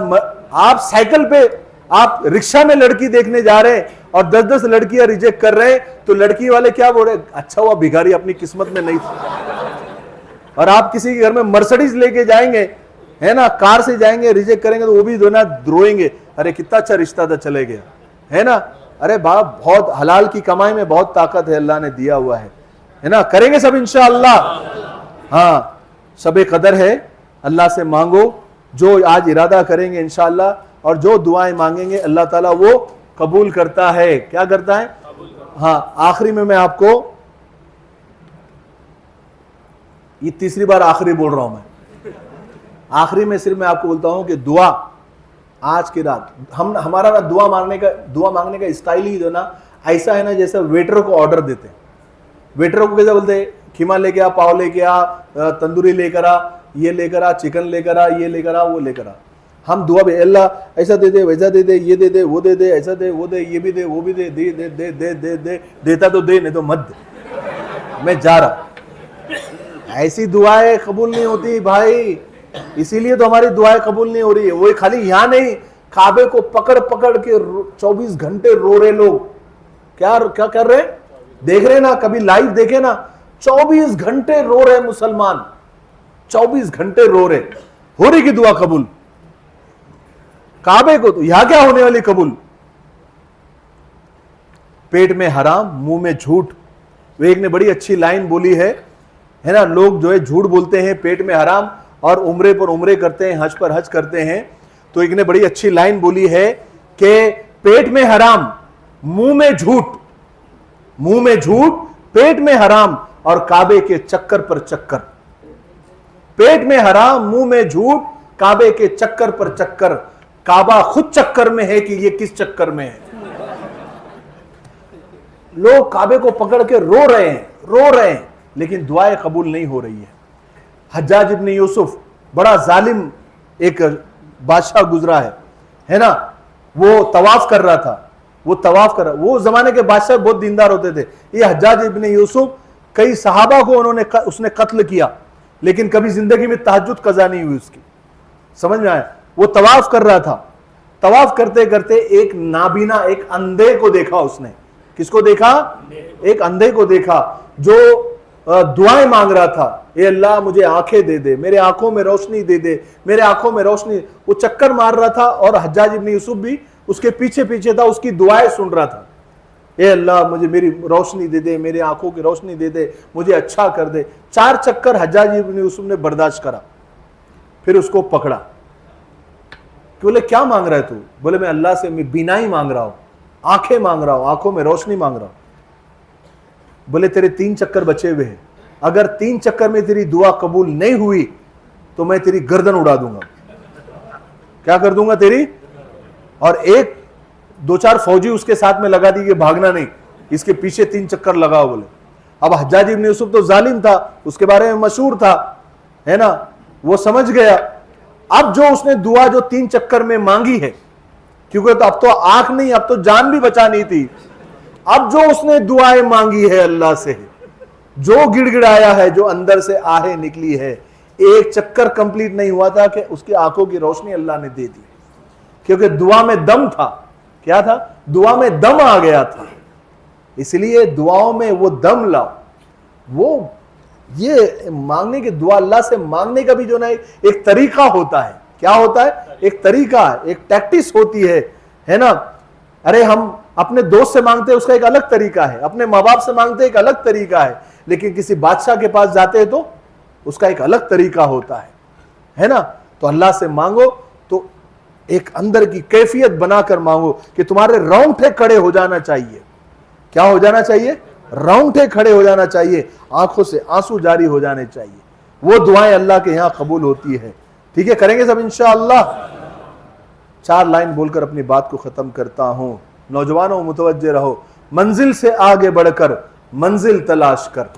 आप साइकिल पे, आप रिक्शा में लड़की देखने जा रहे हैं और 10-10 लड़कियां रिजेक्ट कर रहे हैं, तो लड़की वाले क्या बोल रहे, अच्छा हुआ भिखारी अपनी किस्मत में नहीं था। और आप किसी के घर में मर्सिडीज लेके जाएंगे, है ना, कार से जाएंगे, रिजेक्ट करेंगे तो वो भी दोनों रोएंगे, अरे कितना अच्छा रिश्ता था, चले गया, है ना। अरे बाप, बहुत हलाल की कमाई में बहुत ताकत है, अल्लाह ने दिया हुआ है ना। करेंगे सब इंशाअल्लाह। हाँ, सबे कदर है, अल्लाह से मांगो जो आज इरादा करेंगे इंशाअल्लाह, और जो दुआएं मांगेंगे अल्लाह ताला वो कबूल करता है। क्या करता है? हाँ, आखिरी में मैं आपको, ये तीसरी बार आखिरी बोल रहा हूं मैं, आखिरी में सिर्फ मैं आपको बोलता हूं कि दुआ आज की रात, हमारा दुआ मांगने का स्टाइल ही जो ना ऐसा है ना, जैसे वेटर को ऑर्डर देते हैं। वेटर को कैसे बोलते हैं, खीमा लेके आ, पाव लेके आ, तंदूरी लेकर आ, ये लेकर आ, चिकन लेकर आ, ये लेकर आ, वो लेकर आ। हम दुआ भी, अल्लाह ऐसा दे दे, वैसा दे दे, ये दे दे, वो दे दे, ऐसा दे, वो दे, ये भी दे, वो भी दे, दे दे दे दे दे दे, देता तो दे, नहीं तो मत दे, मैं जा रहा। ऐसी दुआएं कबूल नहीं होती भाई, इसीलिए तो हमारी दुआएं कबूल नहीं हो रही है। वो खाली यहाँ नहीं, काबे को पकड़ पकड़ के 24 घंटे रो रहे लोग। क्या कर रहे, देख रहे ना, कभी लाइव देखे ना, 24 घंटे रो रहे मुसलमान, 24 घंटे रो रहे। हो रही की दुआ कबूल? काबे को तो यहां क्या होने वाली कबूल? पेट में हराम, मुंह में झूठ। एक ने बड़ी अच्छी लाइन बोली है ना, लोग जो है झूठ बोलते हैं, पेट में हराम, और उम्रे पर उम्रे करते हैं, हज पर हज करते हैं। तो एक ने बड़ी अच्छी लाइन बोली है कि पेट में हराम, मुंह में झूठ, मुंह में झूठ, पेट में हराम और काबे के चक्कर पर चक्कर। पेट में हराम, मुंह में झूठ, काबे के चक्कर पर चक्कर। काबा खुद चक्कर में है कि ये किस चक्कर में है। लोग काबे को पकड़ के रो रहे हैं, लेकिन दुआएं कबूल नहीं हो रही है। हज्जाज इब्न यूसुफ बड़ा जालिम एक बादशाह गुजरा है ना। वो तवाफ कर रहा था, वो जमाने के बादशाह बहुत दीनदार होते थे। ये हज्जाज इब्न यूसुफ, कई सहाबा को उसने कत्ल किया, लेकिन कभी जिंदगी में तहज्जुद कज़ा नहीं हुई उसकी। समझ में आया? वो तवाफ कर रहा था, तवाफ करते करते एक नाबीना, एक अंधे को देखा उसने। किसको देखा? एक अंधे को देखा जो दुआएं मांग रहा था, ए अल्लाह मुझे आंखें दे दे, मेरे आंखों में रोशनी दे दे, मेरे आंखों में रोशनी। वो चक्कर मार रहा था और हज्जाज इब्न यूसुफ भी उसके पीछे पीछे था, उसकी दुआएं सुन रहा था। ए अल्लाह मुझे मेरी रोशनी दे दे, मेरे आंखों की रोशनी दे दे, मुझे अच्छा कर दे। 4 चक्कर हज्जाज इब्न यूसुफ ने बर्दाश्त करा, फिर उसको पकड़ा। बोले क्या मांग रहा है तू? बोले मैं अल्लाह से बीनाई मांग रहा हूं, आंखें मांग रहा हूं, आंखों में रोशनी मांग रहा हूं। बोले तेरे 3 चक्कर बचे हुए हैं, अगर 3 चक्कर में तेरी दुआ कबूल नहीं हुई तो मैं तेरी गर्दन उड़ा दूंगा। क्या कर दूंगा तेरी? और एक दो चार फौजी उसके साथ में लगा दी कि भागना नहीं, इसके पीछे 3 चक्कर लगाओ बोले। अब हज्जाज इब्न यूसुफ तो जालिम था, उसके बारे में मशहूर था, है ना, वो समझ गया। अब जो उसने दुआ जो 3 चक्कर में मांगी है, क्योंकि तो अब तो आंख नहीं, अब तो जान भी बचानी थी, अब जो उसने दुआएं मांगी है अल्लाह से, जो गिड़गिड़ाया है, जो अंदर से आहें निकली है, एक चक्कर कंप्लीट नहीं हुआ था कि उसकी आंखों की रोशनी अल्लाह ने दे दी, क्योंकि दुआ में दम था। क्या था? दुआ में दम आ गया था। इसलिए दुआओं में वो दम लाओ। वो ये मांगने की दुआ, अल्लाह से मांगने का भी जो ना एक तरीका होता है। क्या होता है? एक तरीका, एक टैक्टिस होती है ना। अरे हम अपने दोस्त से मांगते हैं, उसका एक अलग तरीका है, अपने माँ बाप से मांगते हैं, एक अलग तरीका है, लेकिन किसी बादशाह के पास जाते हैं तो उसका एक अलग तरीका होता है ना। तो अल्लाह से मांगो तो एक अंदर की कैफियत बनाकर मांगो कि तुम्हारे रोंगटे खड़े हो जाना चाहिए। क्या हो जाना चाहिए? रोंगटे खड़े हो जाना चाहिए, आंखों से आंसू जारी हो जाने चाहिए। वो दुआएं अल्लाह के यहां कबूल होती है। ठीक है, करेंगे सब इंशाअल्लाह। 4 लाइन बोलकर अपनी बात को खत्म करता हूं। नौजवानों मुतवज्जे रहो, मंजिल से आगे बढ़कर मंजिल तलाश कर।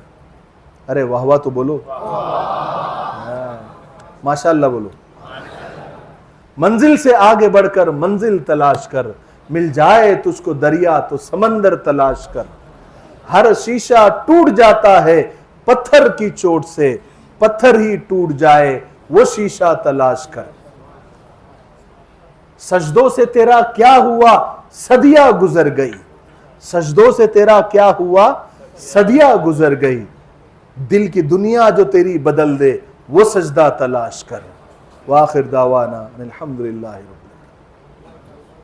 अरे वाह वाह तो बोलो, माशाअल्लाह बोलो। मंजिल से आगे बढ़कर मंजिल तलाश कर, मिल जाए तुझको दरिया तो समंदर तलाश कर। हर शीशा टूट जाता है पत्थर की चोट से, पत्थर ही टूट जाए वो शीशा तलाश कर। सजदों से तेरा क्या हुआ, सदियां गुजर गई। सजदों से तेरा क्या हुआ, सदियां गुजर गई। दिल की दुनिया जो तेरी बदल दे वो सजदा तलाश कर। वाखिर दावाना अल्हम्दुलिल्लाह।